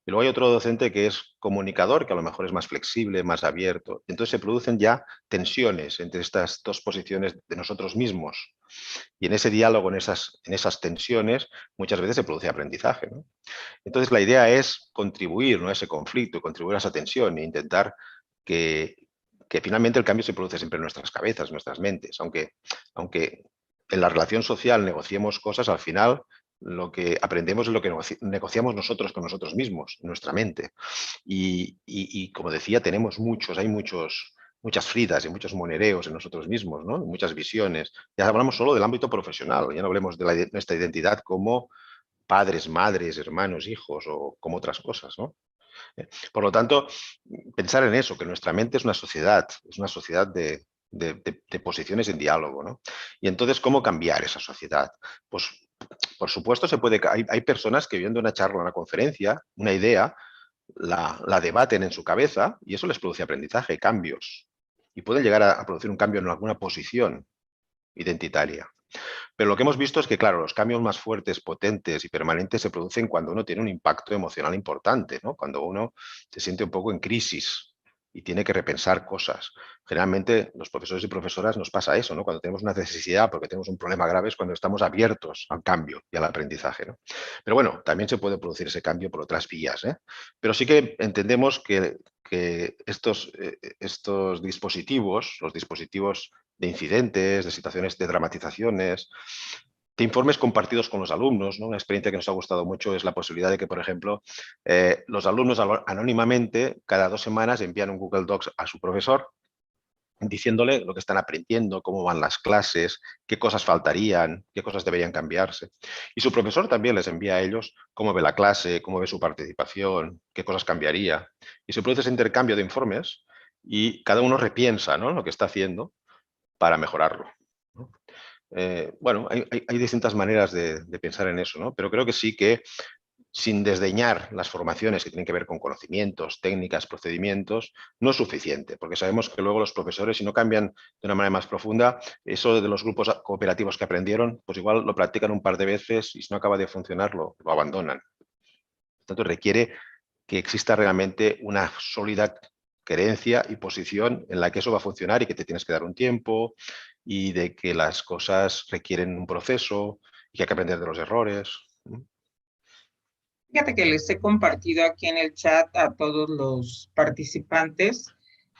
Y luego hay otro docente que es comunicador, que a lo mejor es más flexible, más abierto. Entonces se producen ya tensiones entre estas dos posiciones de nosotros mismos. Y en ese diálogo, en esas tensiones, muchas veces se produce aprendizaje, ¿no? Entonces la idea es contribuir, ¿no?, a ese conflicto, contribuir a esa tensión e intentar que finalmente el cambio se produce siempre en nuestras cabezas, en nuestras mentes. Aunque en la relación social negociemos cosas, al final lo que aprendemos es lo que negociamos nosotros con nosotros mismos, en nuestra mente. Y como decía, hay muchas Fridas y muchos Monereos en nosotros mismos, ¿no? Muchas visiones. Ya hablamos solo del ámbito profesional, ya no hablemos de nuestra identidad como padres, madres, hermanos, hijos o como otras cosas, ¿no? Por lo tanto, pensar en eso, que nuestra mente es una sociedad de posiciones en diálogo, ¿no? Y entonces, ¿cómo cambiar esa sociedad? Pues, por supuesto, hay personas que viendo una charla, una conferencia, una idea, la debaten en su cabeza y eso les produce aprendizaje, cambios. Y pueden llegar a producir un cambio en alguna posición identitaria. Pero lo que hemos visto es que, claro, los cambios más fuertes, potentes y permanentes se producen cuando uno tiene un impacto emocional importante, ¿no? Cuando uno se siente un poco en crisis y tiene que repensar cosas. Generalmente, los profesores y profesoras nos pasa eso, ¿no? Cuando tenemos una necesidad, porque tenemos un problema grave, es cuando estamos abiertos al cambio y al aprendizaje, ¿no? Pero bueno, también se puede producir ese cambio por otras vías, ¿eh? Pero sí que entendemos que estos dispositivos, los dispositivos de incidentes, de situaciones de dramatizaciones, de informes compartidos con los alumnos, ¿no? Una experiencia que nos ha gustado mucho es la posibilidad de que, por ejemplo, los alumnos anónimamente cada 2 semanas envían un Google Docs a su profesor diciéndole lo que están aprendiendo, cómo van las clases, qué cosas faltarían, qué cosas deberían cambiarse. Y su profesor también les envía a ellos cómo ve la clase, cómo ve su participación, qué cosas cambiaría. Y se produce ese intercambio de informes y cada uno repiensa, ¿no?, lo que está haciendo para mejorarlo, ¿no? Bueno, hay distintas maneras de pensar en eso, ¿no? Pero creo que sí que, sin desdeñar las formaciones que tienen que ver con conocimientos, técnicas, procedimientos, no es suficiente, porque sabemos que luego los profesores, si no cambian de una manera más profunda, eso de los grupos cooperativos que aprendieron, pues igual lo practican un par de veces y si no acaba de funcionar lo abandonan. Por tanto, requiere que exista realmente una sólida creencia y posición en la que eso va a funcionar y que te tienes que dar un tiempo y de que las cosas requieren un proceso y que hay que aprender de los errores. Fíjate que les he compartido aquí en el chat a todos los participantes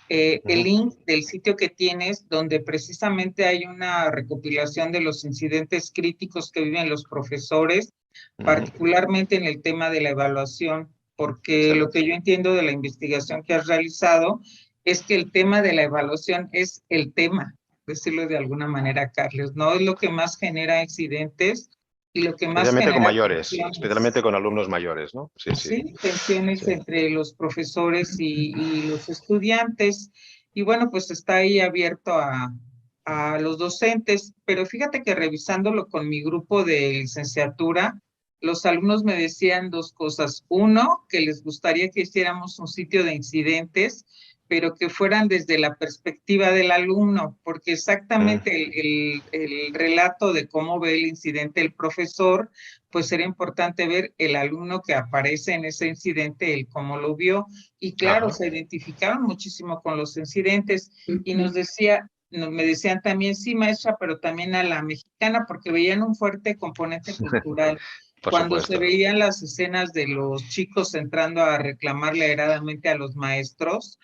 el link del sitio que tienes, donde precisamente hay una recopilación de los incidentes críticos que viven los profesores, particularmente en el tema de la evaluación, porque lo que yo entiendo de la investigación que has realizado es que el tema de la evaluación es el tema, decirlo de alguna manera, Carlos, no es lo que más genera incidentes y lo que más especialmente genera con mayores, tensiones. especialmente con alumnos mayores, ¿no? Sí, sí. Sí, tensiones Sí. entre los profesores y los estudiantes. Y bueno, pues está ahí abierto a los docentes, pero fíjate que revisándolo con mi grupo de licenciatura, los alumnos me decían 2 cosas. Uno, que les gustaría que hiciéramos un sitio de incidentes, pero que fueran desde la perspectiva del alumno, porque exactamente el relato de cómo ve el incidente el profesor, pues era importante ver el alumno que aparece en ese incidente, el cómo lo vio, y claro, se identificaron muchísimo con los incidentes, y me decían también, sí, maestra, pero también a la mexicana, porque veían un fuerte componente cultural. Cuando se veían las escenas de los chicos entrando a reclamarle airadamente a los maestros,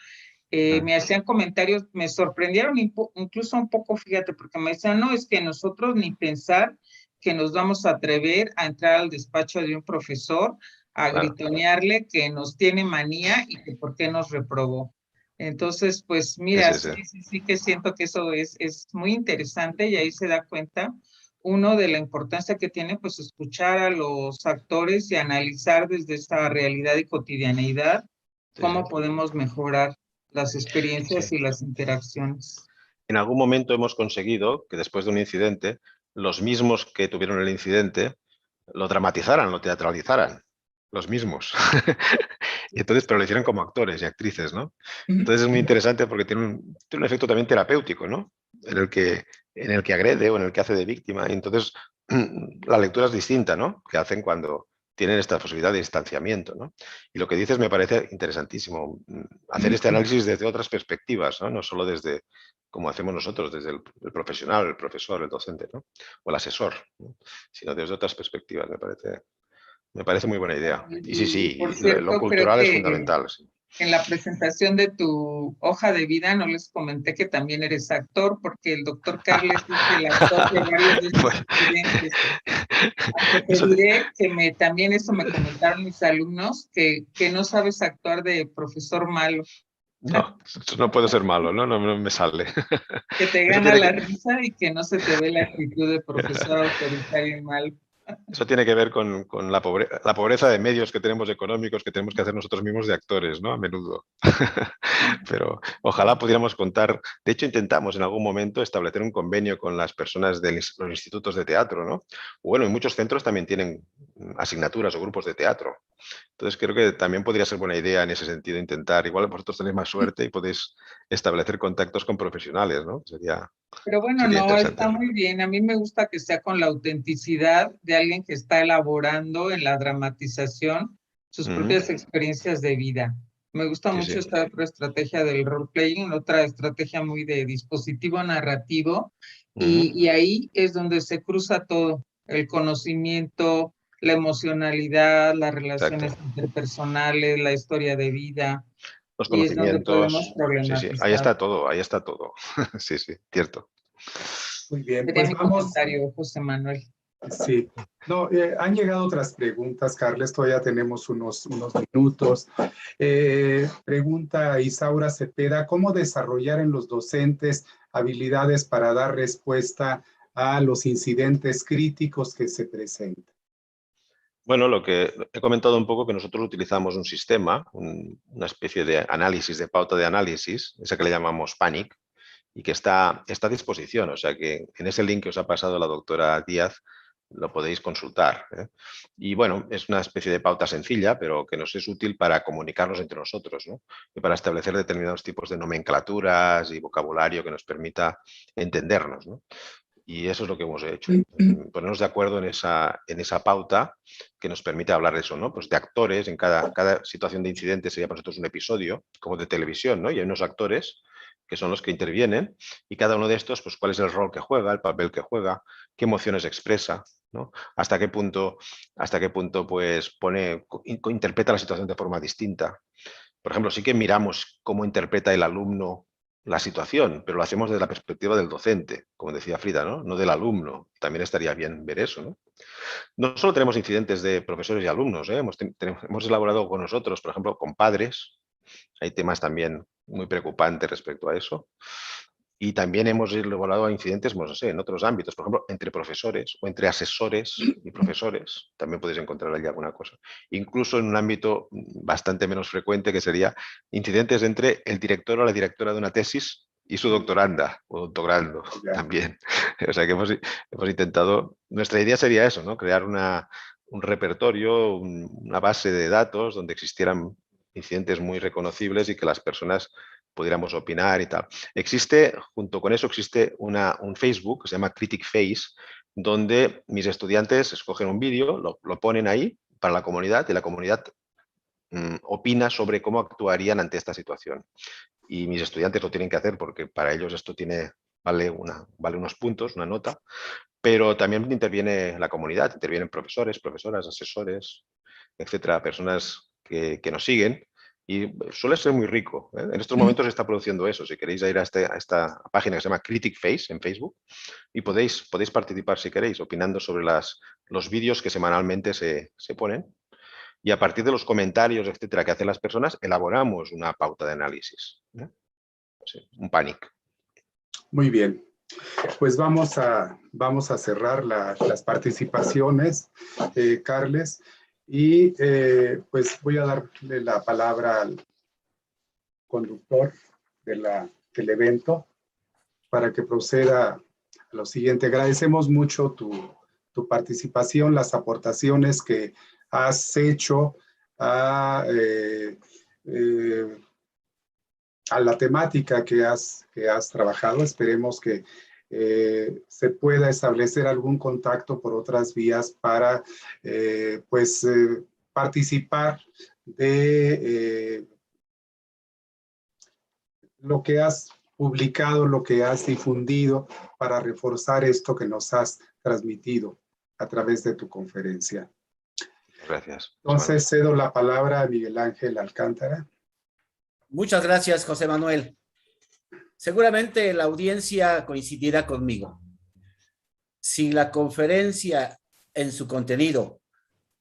me hacían comentarios, me sorprendieron incluso un poco, fíjate, porque me decían, no, es que nosotros ni pensar que nos vamos a atrever a entrar al despacho de un profesor a gritonearle que nos tiene manía y que por qué nos reprobó. Entonces, pues mira, Sí. sí que siento que eso es muy interesante y ahí se da cuenta uno de la importancia que tiene pues escuchar a los actores y analizar desde esta realidad y cotidianeidad cómo podemos mejorar las experiencias Sí. y las interacciones. En algún momento hemos conseguido que después de un incidente, los mismos que tuvieron el incidente lo dramatizaran, lo teatralizaran, los mismos. Y entonces, pero lo hicieron como actores y actrices, ¿no? Entonces es muy interesante porque tiene un efecto también terapéutico, ¿no? En el que agrede o en el que hace de víctima. Y entonces la lectura es distinta, ¿no? Que hacen cuando tienen esta posibilidad de distanciamiento, ¿no? Y lo que dices me parece interesantísimo, hacer este análisis desde otras perspectivas, ¿no? No solo desde, como hacemos nosotros, desde el profesional, el profesor, el docente, ¿no? O el asesor, ¿no? Sino desde otras perspectivas, me parece muy buena idea. Y sí, Por lo cierto, creo cultural es que fundamental. Sí. en la presentación de tu hoja de vida no les comenté que también eres actor, porque el doctor Carles es el actor de varios de estos incidentes. Aunque te Eso, diré que también eso me comentaron mis alumnos, que no sabes actuar de profesor malo, no, eso no puede ser malo, ¿no? No me sale. que te Eso gana tiene la que, risa y que no se te ve la actitud de profesor autoritario y malo. Eso tiene que ver con la pobreza de medios que tenemos económicos que tenemos que hacer nosotros mismos de actores, ¿no? A menudo. Pero ojalá pudiéramos contar. De hecho, intentamos en algún momento establecer un convenio con las personas de los institutos de teatro, ¿no? Bueno, y muchos centros también tienen asignaturas o grupos de teatro. Entonces creo que también podría ser buena idea en ese sentido intentar. Igual vosotros tenéis más suerte y podéis establecer contactos con profesionales, ¿no? Pero bueno, Sería no, interesante. está muy bien. A mí me gusta que sea con la autenticidad de alguien que está elaborando en la dramatización sus propias experiencias de vida. Me gusta mucho esta otra estrategia del role-playing, otra estrategia muy de dispositivo narrativo, y ahí es donde se cruza todo, el conocimiento, la emocionalidad, las relaciones interpersonales, la historia de vida, Los y es donde podemos conocimientos, sí, ahí problematizar. está todo. Sí, cierto. Muy bien, Sería pues mi vamos. comentario, José Manuel. Sí, no, han llegado otras preguntas, Carles, todavía tenemos unos minutos. Pregunta Isaura Cepeda, ¿cómo desarrollar en los docentes habilidades para dar respuesta a los incidentes críticos que se presentan? Bueno, lo que he comentado un poco, que nosotros utilizamos un sistema, una especie de análisis, de pauta de análisis, esa que le llamamos PANIC, y que está a disposición. O sea que en ese link que os ha pasado la doctora Díaz, lo podéis consultar. Y bueno, es una especie de pauta sencilla, pero que nos es útil para comunicarnos entre nosotros, ¿no? Y para establecer determinados tipos de nomenclaturas y vocabulario que nos permita entendernos, ¿no? Y eso es lo que hemos hecho. Ponernos de acuerdo en esa pauta que nos permite hablar de eso, ¿no? Pues de actores, en cada situación de incidente sería para nosotros un episodio, como de televisión, ¿no? Y hay unos actores que son los que intervienen, y cada uno de estos, pues cuál es el rol que juega, el papel que juega, qué emociones expresa, ¿no? Hasta qué punto pues interpreta la situación de forma distinta. Por ejemplo, sí que miramos cómo interpreta el alumno la situación, pero lo hacemos desde la perspectiva del docente, como decía Frida, ¿no? No del alumno. También estaría bien ver eso, ¿no? No solo tenemos incidentes de profesores y alumnos, hemos elaborado con nosotros, por ejemplo, con padres. Hay temas también muy preocupantes respecto a eso. Y también hemos elaborado incidentes, no sé, en otros ámbitos, por ejemplo, entre profesores o entre asesores y profesores. También podéis encontrar allí alguna cosa. Incluso en un ámbito bastante menos frecuente, que sería incidentes entre el director o la directora de una tesis y su doctoranda o doctorando también. O sea que hemos intentado, nuestra idea sería eso, ¿no? Crear un repertorio, una base de datos donde existieran incidentes muy reconocibles y que las personas pudiéramos opinar y tal. Junto con eso, existe un Facebook que se llama Critic Face, donde mis estudiantes escogen un vídeo, lo ponen ahí para la comunidad, y la comunidad opina sobre cómo actuarían ante esta situación. Y mis estudiantes lo tienen que hacer porque para ellos esto vale unos puntos, una nota, pero también interviene la comunidad, intervienen profesores, profesoras, asesores, etcétera, personas que nos siguen. Y suele ser muy rico. En estos momentos se está produciendo eso. Si queréis ir a esta página que se llama Critic Face en Facebook, y podéis participar si queréis, opinando sobre los vídeos que semanalmente se ponen. y a partir de los comentarios, etcétera, que hacen las personas, elaboramos una pauta de análisis. Sí, un panic. Muy bien. Pues vamos a cerrar las participaciones, Carles, y pues voy a darle la palabra al conductor del evento para que proceda a lo siguiente. Agradecemos mucho tu participación, las aportaciones que has hecho a la temática que has trabajado. Esperemos que se pueda establecer algún contacto por otras vías para participar de lo que has publicado, lo que has difundido para reforzar esto que nos has transmitido a través de tu conferencia. Gracias. Entonces cedo la palabra a Miguel Ángel Alcántara. Muchas gracias, José Manuel. Seguramente la audiencia coincidirá conmigo. Si la conferencia en su contenido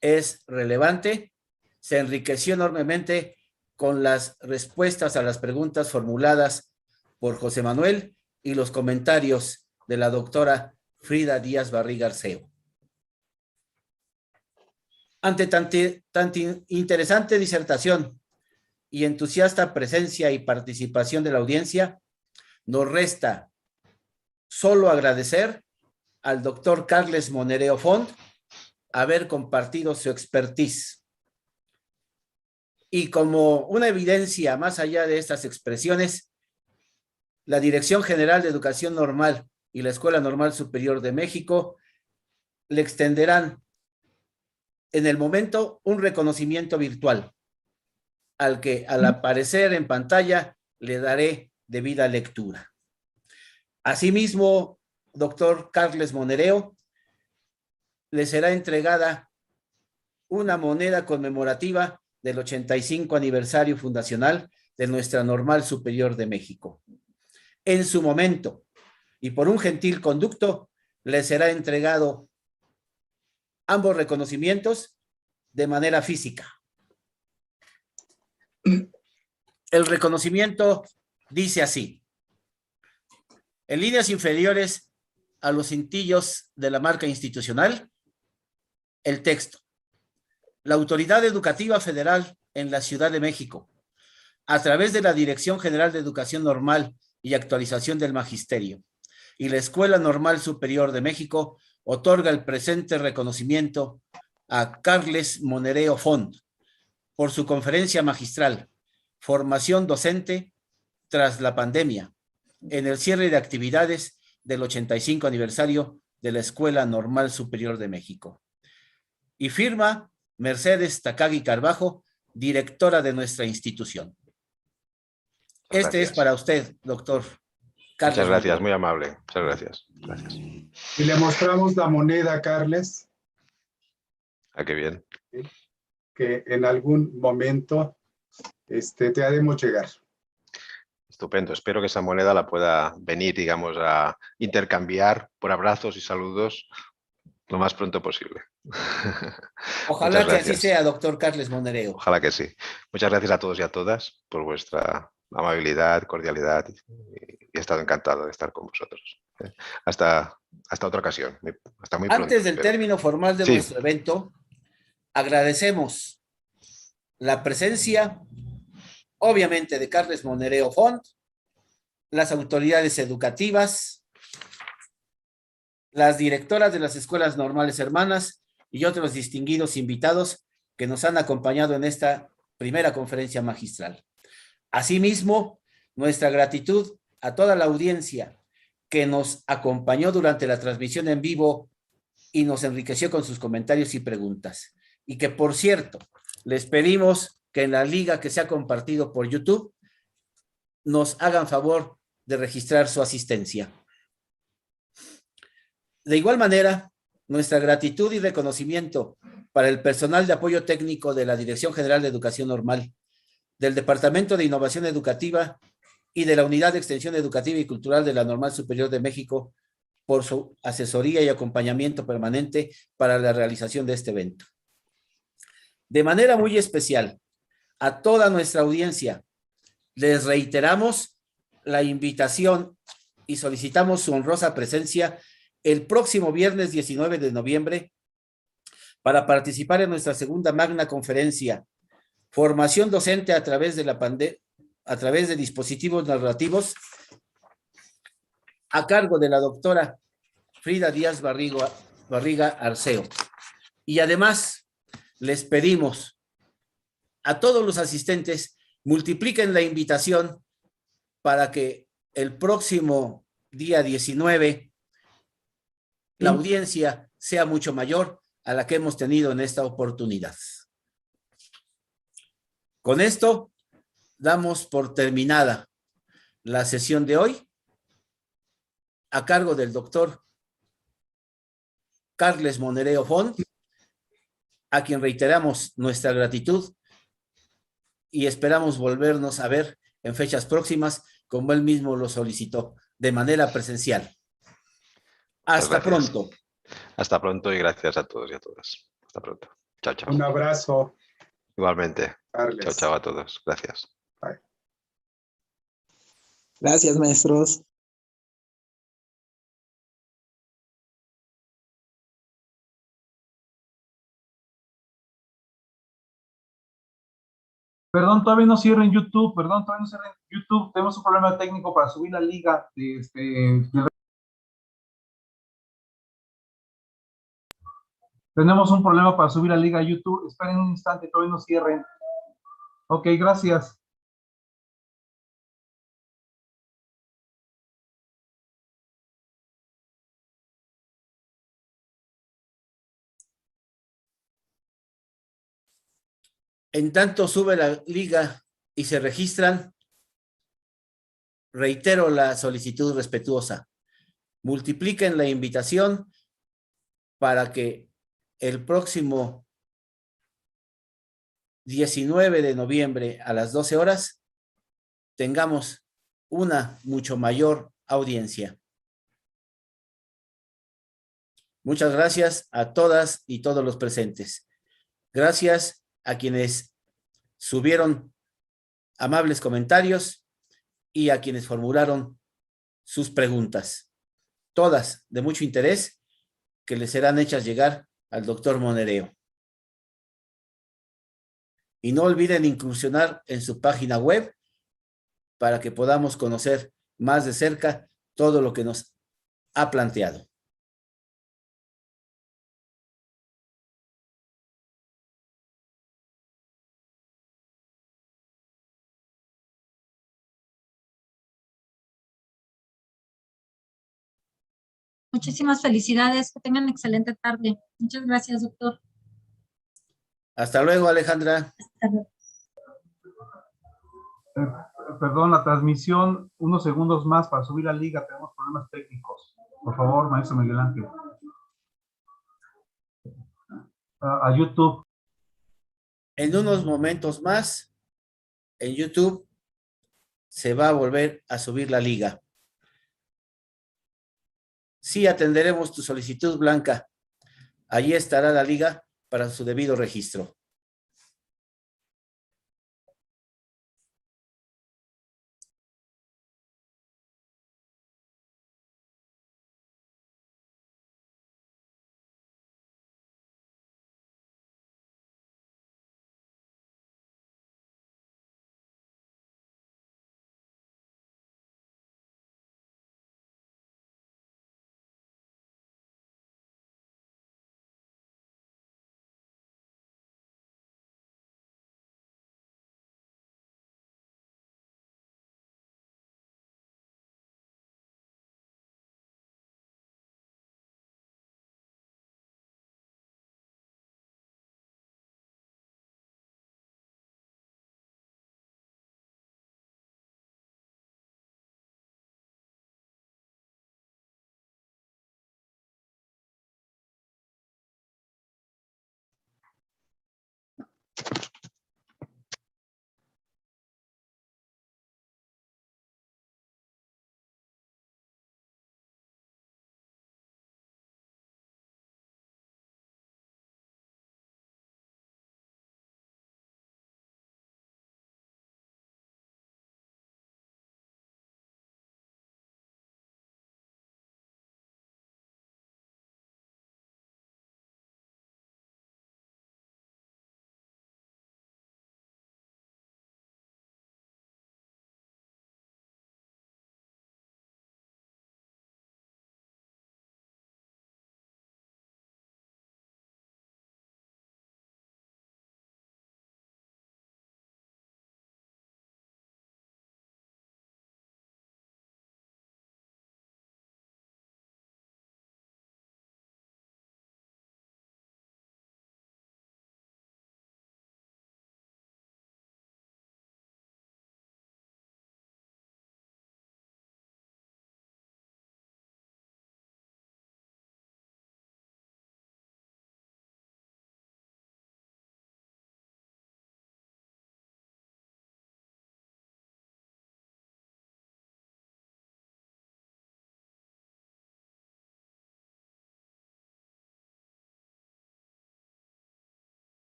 es relevante, se enriqueció enormemente con las respuestas a las preguntas formuladas por José Manuel y los comentarios de la doctora Frida Díaz Barriga Arceo. Ante tan interesante disertación y entusiasta presencia y participación de la audiencia, nos resta solo agradecer al doctor Carles Monereo Font haber compartido su expertise. Y como una evidencia más allá de estas expresiones, la Dirección General de Educación Normal y la Escuela Normal Superior de México le extenderán en el momento un reconocimiento virtual, al que al aparecer en pantalla le daré debida lectura. Asimismo, doctor Carles Monereo, le será entregada una moneda conmemorativa del 85 aniversario fundacional de nuestra Normal Superior de México. En su momento, y por un gentil conducto, le será entregado ambos reconocimientos de manera física. El reconocimiento dice así: en líneas inferiores a los cintillos de la marca institucional, el texto: la Autoridad Educativa Federal en la Ciudad de México, a través de la Dirección General de Educación Normal y Actualización del Magisterio y la Escuela Normal Superior de México, otorga el presente reconocimiento a Carles Monereo Font por su conferencia magistral Formación Docente tras la pandemia, en el cierre de actividades del 85 aniversario de la Escuela Normal Superior de México. Y firma Mercedes Takagi Carbajo, directora de nuestra institución. Gracias. Este es para usted, doctor Carles. Muchas gracias, muy amable. Muchas gracias. Gracias. Y le mostramos la moneda, Carles. Ah, qué bien. Que en algún momento te haremos llegar. Estupendo. Espero que esa moneda la pueda venir, digamos, a intercambiar por abrazos y saludos lo más pronto posible. Ojalá que así sea, doctor Carles Monereo. Ojalá que sí. Muchas gracias a todos y a todas por vuestra amabilidad, cordialidad, y he estado encantado de estar con vosotros. Hasta otra ocasión. Hasta muy pronto. Antes del término formal de nuestro evento, agradecemos la presencia, obviamente, de Carles Monereo Font, las autoridades educativas, las directoras de las escuelas normales hermanas y otros distinguidos invitados que nos han acompañado en esta primera conferencia magistral. Asimismo, nuestra gratitud a toda la audiencia que nos acompañó durante la transmisión en vivo y nos enriqueció con sus comentarios y preguntas. Y que, por cierto, les pedimos que en la liga que se ha compartido por YouTube nos hagan favor de registrar su asistencia. De igual manera, nuestra gratitud y reconocimiento para el personal de apoyo técnico de la Dirección General de Educación Normal, del Departamento de Innovación Educativa y de la Unidad de Extensión Educativa y Cultural de la Normal Superior de México por su asesoría y acompañamiento permanente para la realización de este evento. De manera muy especial, a toda nuestra audiencia, les reiteramos la invitación y solicitamos su honrosa presencia el próximo viernes 19 de noviembre para participar en nuestra segunda magna conferencia, Formación Docente a través de dispositivos narrativos, a cargo de la doctora Frida Díaz Barriga Arceo. Y además, les pedimos a todos los asistentes, multipliquen la invitación para que el próximo día 19 la audiencia sea mucho mayor a la que hemos tenido en esta oportunidad. Con esto, damos por terminada la sesión de hoy a cargo del doctor Carles Monereo Font, a quien reiteramos nuestra gratitud y esperamos volvernos a ver en fechas próximas, como él mismo lo solicitó, de manera presencial. Hasta pronto. Hasta pronto y gracias a todos y a todas. Hasta pronto. Chao, chao. Un abrazo. Igualmente. Carles. Chao, chao a todos. Gracias. Bye. Gracias, maestros. Perdón, todavía no cierren YouTube, tenemos un problema técnico para subir la liga tenemos un problema para subir la liga a YouTube. Esperen un instante, todavía no cierren. Ok, gracias. En tanto sube la liga y se registran, reitero la solicitud respetuosa. Multipliquen la invitación para que el próximo 19 de noviembre a las 12 horas tengamos una mucho mayor audiencia. Muchas gracias a todas y todos los presentes. Gracias a quienes subieron amables comentarios y a quienes formularon sus preguntas, todas de mucho interés, que les serán hechas llegar al doctor Monereo. Y no olviden incursionar en su página web para que podamos conocer más de cerca todo lo que nos ha planteado. Muchísimas felicidades, que tengan excelente tarde. Muchas gracias, doctor. Hasta luego, Alejandra. Hasta luego. Perdón, la transmisión, unos segundos más para subir la liga, tenemos problemas técnicos. Por favor, maestro Miguel Ángel. A YouTube. En unos momentos más, en YouTube, se va a volver a subir la liga. Sí atenderemos tu solicitud, Blanca. Allí estará la liga para su debido registro.